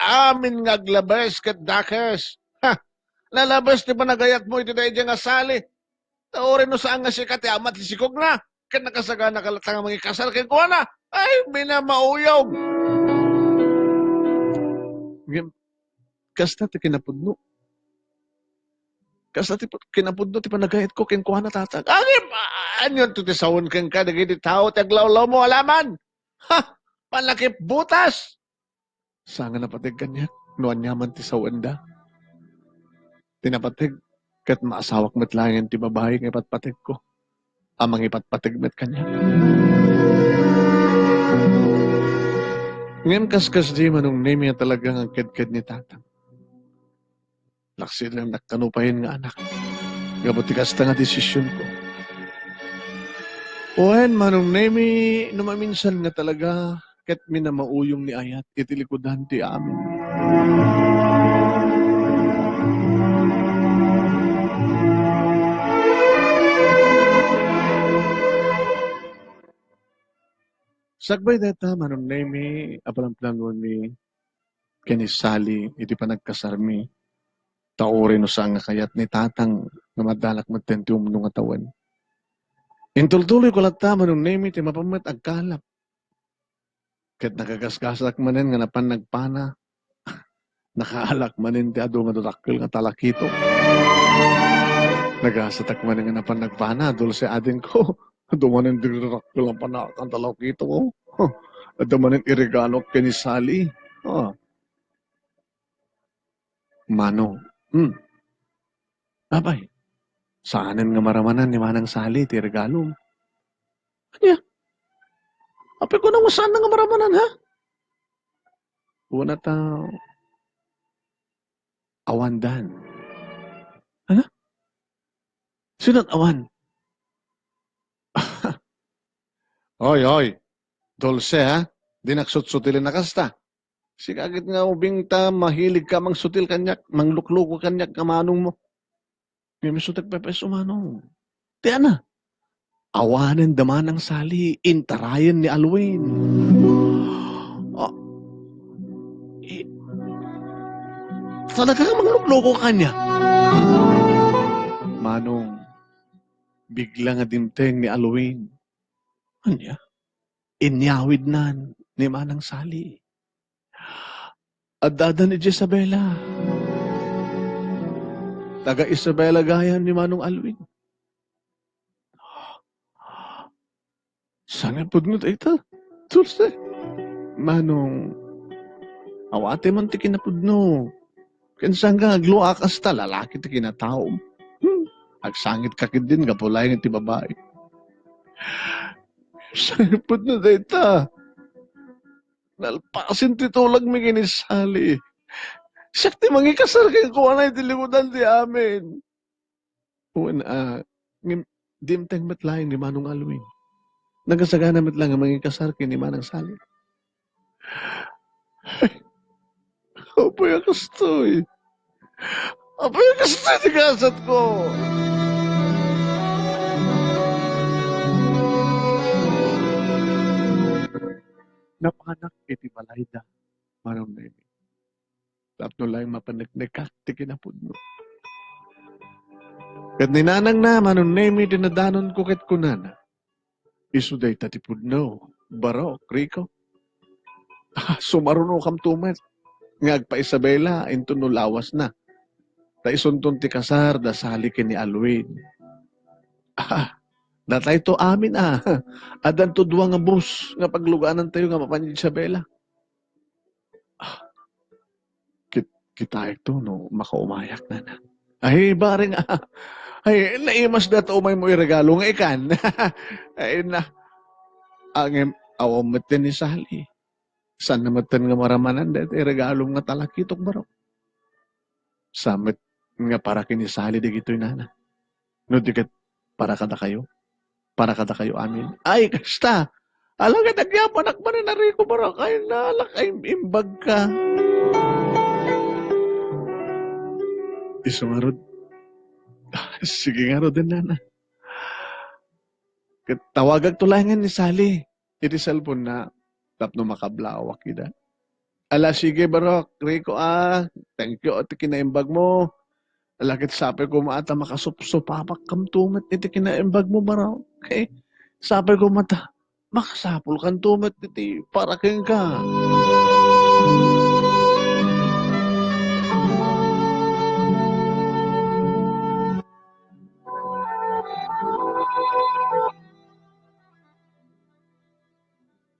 Amin ngaglabas ket dakas. Ha! Lalabas ti panagayat mo iti dahi nga sali. Taorin no saan nga si kati amat isikog na. Ket nakasaga nakalatang mga kasal kay kuwana. Ay, minamauyong. Kasta ti kinapudno. Kasta ti kinapudno ti panagayat ko ken kuwana tatag. Agim! Anyon to ti sawon ken ka dagiti tao taglawlaw mo alaman. Ha! Palakip butas. Sanga napatig kanya. Nuan yaman ti sawanda. Tinapatig. Kat maasawak metlangan ti babae ng ipatpatig ko. Amang ipatpatig met kanya. Ngayon kaskas di Manong Nemy talagang ang kedked ni tatang. Laksin lang nakanupahin nga anak. Gabuti kasta nga desisyon ko. Oen Manong Nemy, numaminsan nga talaga ket minamauyong ni ayat itilikodan ti amin. Sagbay deta Manong Nemy, apalang planon mi kinisali, iti pa nagkasarmi, taori no sa nga kayat ni tatang nga madalak magtentium nung atawan. Intultuloy ko lata Manong Nemy, ti mapamat agkalap. Kat nagagasgasak manen nga napan nagpana, nakaalak manen ti ado nga darakkel nga talakito. Nagasatak manen nga napan nagpana, dulce adin ko. Dumanin di darakkel nga panakang talakito ko. Dumanin iregalo kinisali. Oh, Manong. Abay, saanin nga maramanan ni Manang Sali, ti regalo. Kanya, apay ko nang saan nga maramanan, ha? Una ta, awandan. Ano? Sinat awan? Oy, oy, dulce, ha? Di nagsutsutilin na kasta. Sigagit nga ubing ta, mahilig ka mang sutil kanyak, manglukluko kanyak kamanong mo. May misutak pepeso manong. Di ana, awanan daman ng sali, intarayan ni Alwin. Oh, i- talaga ka manglukluko kanya. Manong, bigla nga dimteng ni Alwin. Anya? Inyawid nan ni Manang Sali. At dada ni Jezabela. Taga Isabela gayan ni Manong Alwin. Sana po mo ito. Dulce. Manong, awate man ti kinapudno. Kansang ka agluak asta lalaki ti kinatao. Agsangit kakid din kapulay ng ti babae. Sana po na data. Nalpasin ti tulag mi kinisali. Siya ti mangikasar kayo kung anay ti likudan ti amin. Una, dimteng matlaing ni Manong Alwin. Nagasagana matlang ang mangikasar kayo ni Manang Sali. Apay akastoy. Apay akastoy ti kasat ko. Napanak iti malayda. Manong Nemy. Tapno lang mapanagnagkak ti kinapudno. Kat ninanang na Manong Nemy dinadanon ko ket kunana. Isuday tatipudno. Barok, Rico. Sumaruno kam tumet. Nga agpa Isabela, into no lawas na. Ta isuntun ti kasar, da salikin ni Alwin. Datay to amin Adan to duwa nga bus, nga pagluganan tayo nga mapanjid Isabela. Kita ito, no, makaumayak na. Ay, baring ay, naimas na to umay mo iregalo nga ikan. Ay, ang awam matin ni Sali. San na matin nga maramanan, dahil iregalo nga talakitok baro. Samit nga para kinisali di gito'y nana. No, dikat para kada kayo. Para kada kayo amin. Ay, kasta. Alang ka nagyapan akman na Rico baro. Ay, nalak ay imbag ka. Isumarod. Sige nga ro din nana. Tawagag tulangan ni Sali. Iti cellphone na tapno makablawak ida. Ala, sige barok, Rico thank you at kinaimbag mo. Alakit sabi ko maata makasupsupapak kam tumet iti kinaimbag mo barok. Okay? Sabi ko mata, makasapul kan tumet iti paraking ka.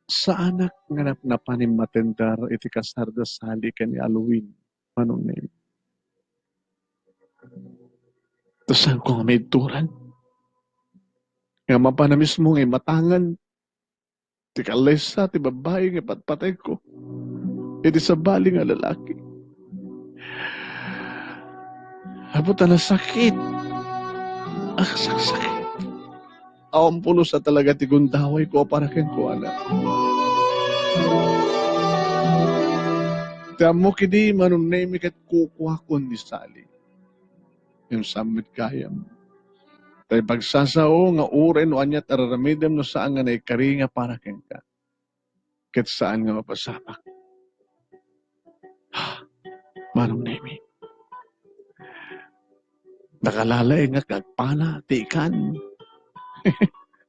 Sa anak nga napanim matendar iti kasarda sali ken ni Alwin. Manong Nemy. Tasan ko nga may turan. Nga mapanamis mo nga matangan. Ti kalesa, ti babae nga patpatay ko. Iti sa bali nga lalaki. Abot na sakit. Sakit. Awang pulo sa talaga ti gundaway ko para ken ko anak. Tamo kidi Manong Nemy ket kukuha kon ni Sali. Yung samit kayam. Tay pagsasao nga uren o anyat araramidem no saan nga naikaringa para ken ka. Ket saan nga mapasapak. Manong Nemy. Nakalalay nga kagpana, tikan.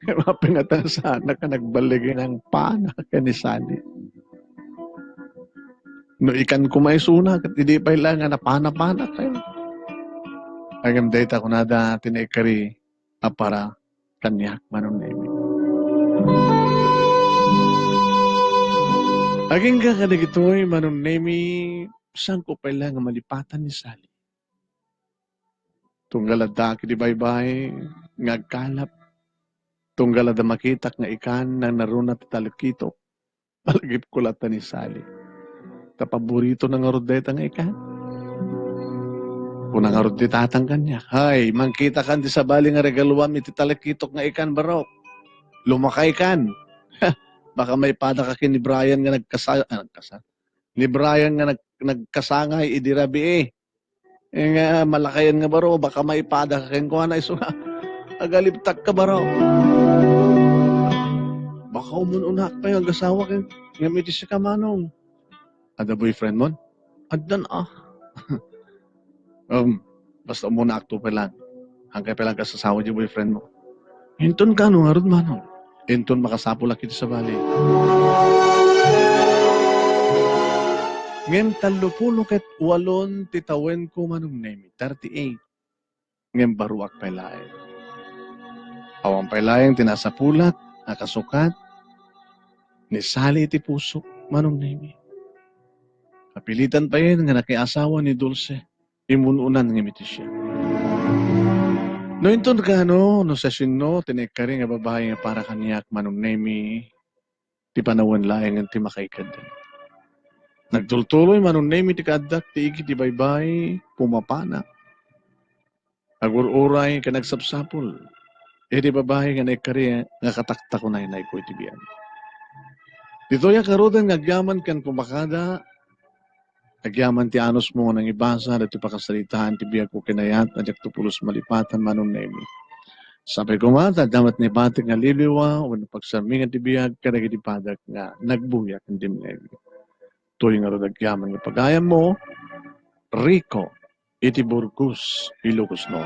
Mapinatasan na ka nagbaligi ng pana kanisali. No ikan kumaisuna, kat hindi pa ilangan na pana-pana kayo. Agam data ko nada tinaikari apara kanyak Manong Nemy. Aging ka kadagitoy Manong Nemy, saan ko pa ilang malipatan ni Sally. Tunggalada kiti baybay, ngagkalap, tunggalada makitak nga ikan na narunat talakito, palagip kulatan ni Sally. Kapaborito ng arudeta nga ikan. Kung ang arudetatang kanya, hay, mangkita kan di sa bali nga regaluam iti talakitok nga ikan barok. Lumakay kan. Baka may pada ka ni Brian nga ni Brian nga nagkasangay idirabi eh. Eh nga malakayan nga baro, baka may pada ka kuha na iso nga. Agaliptak ka baro. Baka umununak pa yung agasawa ka. Nga may si ka Manong. Ada boyfriend mo? Adan ah. Basta muna akto pa lang. Hanggang pa lang kasasawa di boyfriend mo. Hinton ka no, harod Manong. Hinton makasapula kita sa bali. Ngem 38 titawen ko Manong Nemy. 38. Ngem baruak pa lain. Awang pa lain tinasapulat, nakasukat, ni Sally iti puso Manong Nemy. Kapilitan pa yun nga nakiasawa ni Dulce. Imununan ng imiti siya. No inton ka no session no, tinekari nga babae nga para kaniyak Manong Nemy, ti panawan laeng ti makaikad. Nagtultuloy Manong Nemy ti kadak, ti iki ti baybay, pumapana. Agur-uray ka nagsapsapul. Di babae nga naikari nga katakta ko na inay ko iti biyan. Dito ya karudan ngagyaman kan kumakada, agyaman ti anos mo nang ibasa at ipakasalitahan ti biyag ko kinayat at tupulos malipatan Manong Nemy. Sabi ko nga, damat ni batik nga liliwa o pagsamingan ti biyag karagi ti padak nga nagbuyak ang dimneg. Tuloy nga rin agyaman nga pagayam mo, Rico, iti Burgos, Ilocos no.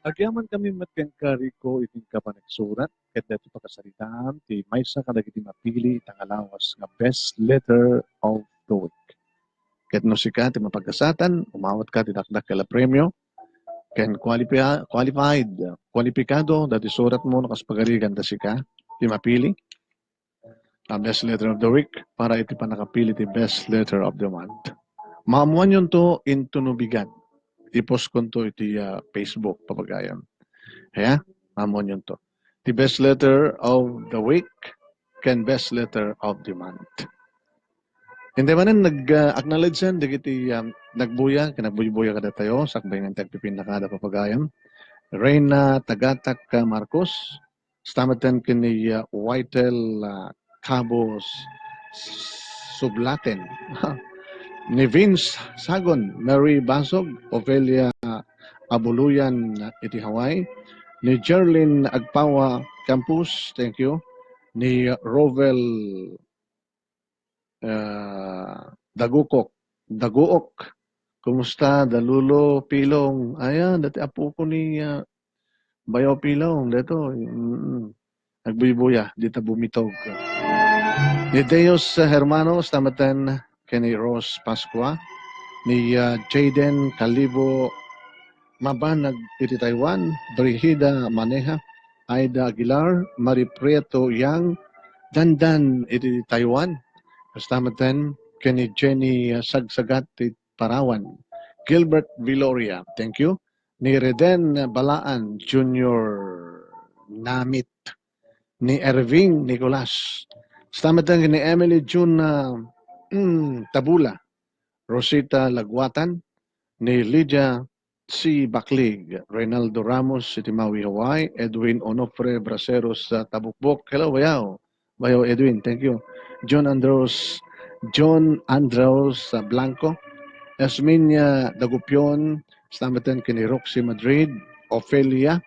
Agyaman kami matkang Rico iting kapanagsurat ket dati pakasalitaan ti maysa kadagiti mapili itang alawas nga best letter of the week. Ket no sika ti mapagkasatan, umawat ka ti dakdak kala premyo, ken kwalipikado dati surat mo nakaspagaligan da sika ti mapili ang best letter of the week para iti panakapili ti best letter of the month. Maamuan yun to into nubigan. I-post ko to iti Facebook papagayan. Kaya, mamon yun to. The best letter of the week can best letter of the month. Hindi man nag-acknowledge yan, digiti nagbuya, kinagbuya kada tayo, sakbay ng tagpipin na kada papagayan. Reyna Tagatak Marcos, stamatan kini Whitel Cabos Sublaten. Ni Vince Sagon, Mary Basog, Ofelia Abuluyan iti Hawaii, ni Jerlyn Agpawa Campus, thank you, ni Rovel Daguok, kumusta, Dalulo Pilong, ayan, dati apo ko ni Bayaw Pilong, dito, nagbuibuya, dito bumitog. Ni Deos Hermanos, tamatan, kani Rose Pascua, ni Jaden Calibo Mabanag iti Taiwan, Brigida Maneha, Aida Aguilar, Marie Prieto Yang, Dandan iti Taiwan, kastamatan kani Jenny Sagsagat iti Parawan, Gilbert Viloria, thank you, ni Reden Balaan Jr. Namit, ni Erving Nicolas, kastamatan kani Emily June Tabula, Rosita Lagwatan, ni Lydia C. Baklig, Reynaldo Ramos, City Maui, Hawaii, Edwin Onofre Braceros sa Tabukbok. Hello, Bayaw. Bayaw, Edwin, thank you. John Andros Blanco, Esminia Dagupion, Stamatan kini Roxy Madrid, Ofelia,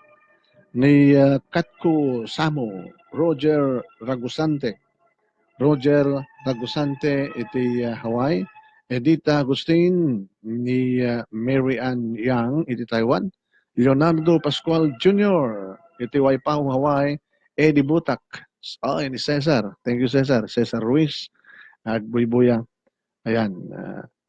ni Katko Samo, Roger Ragusante iti Hawaii, Edita Agustin ni Mary Ann Yang iti Taiwan, Leonardo Pascual Jr. iti Waipao, Hawaii, Eddie Butak. Oh, ni Cesar. Thank you, Cesar. Cesar Ruiz. Agbuy-buya. Ayan.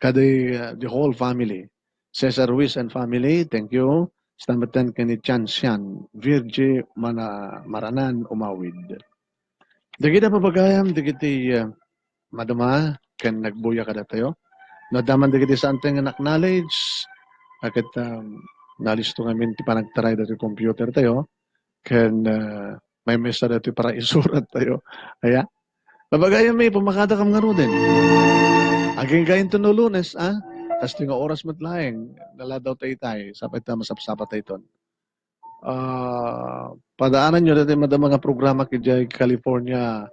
The whole family. Cesar Ruiz and family, thank you. Stamatan kani Chansian, Virgie Maranan Umawid. Dagita papagayam, dagiti madama, kan nagbuya kada tayo. Nadaman dagiti sa anteng acknowledge, akit nalisto ngamin ti panagtaray dati computer tayo, kan may mesa dati para isurat tayo. Kaya, papagayam may pumakada kam nga din. Aging gayin to no Lunes, Kasi nga oras matlaeng, naladaw tayo tayo, sapit na masapsapat tayo ton. Padaanan nyo dati madama nga programa kaya California,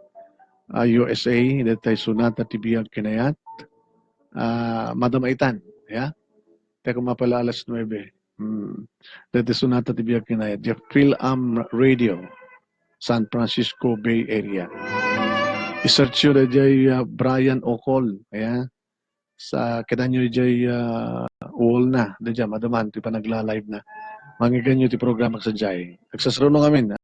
USA, dati sunata tibiyag kinayat. Madam Aitan, ya? Teka mapala alas 9. Dati sunata tibiyag kinayat. The Phil-Am Radio, San Francisco Bay Area. I-search yun dati Brian Ocol, ya? Sa kinanyo dati uol na, dati madaman, ti pa nagla-live na. Mangigan nyo ti programa sa jay. Nagsasaro no ngamin,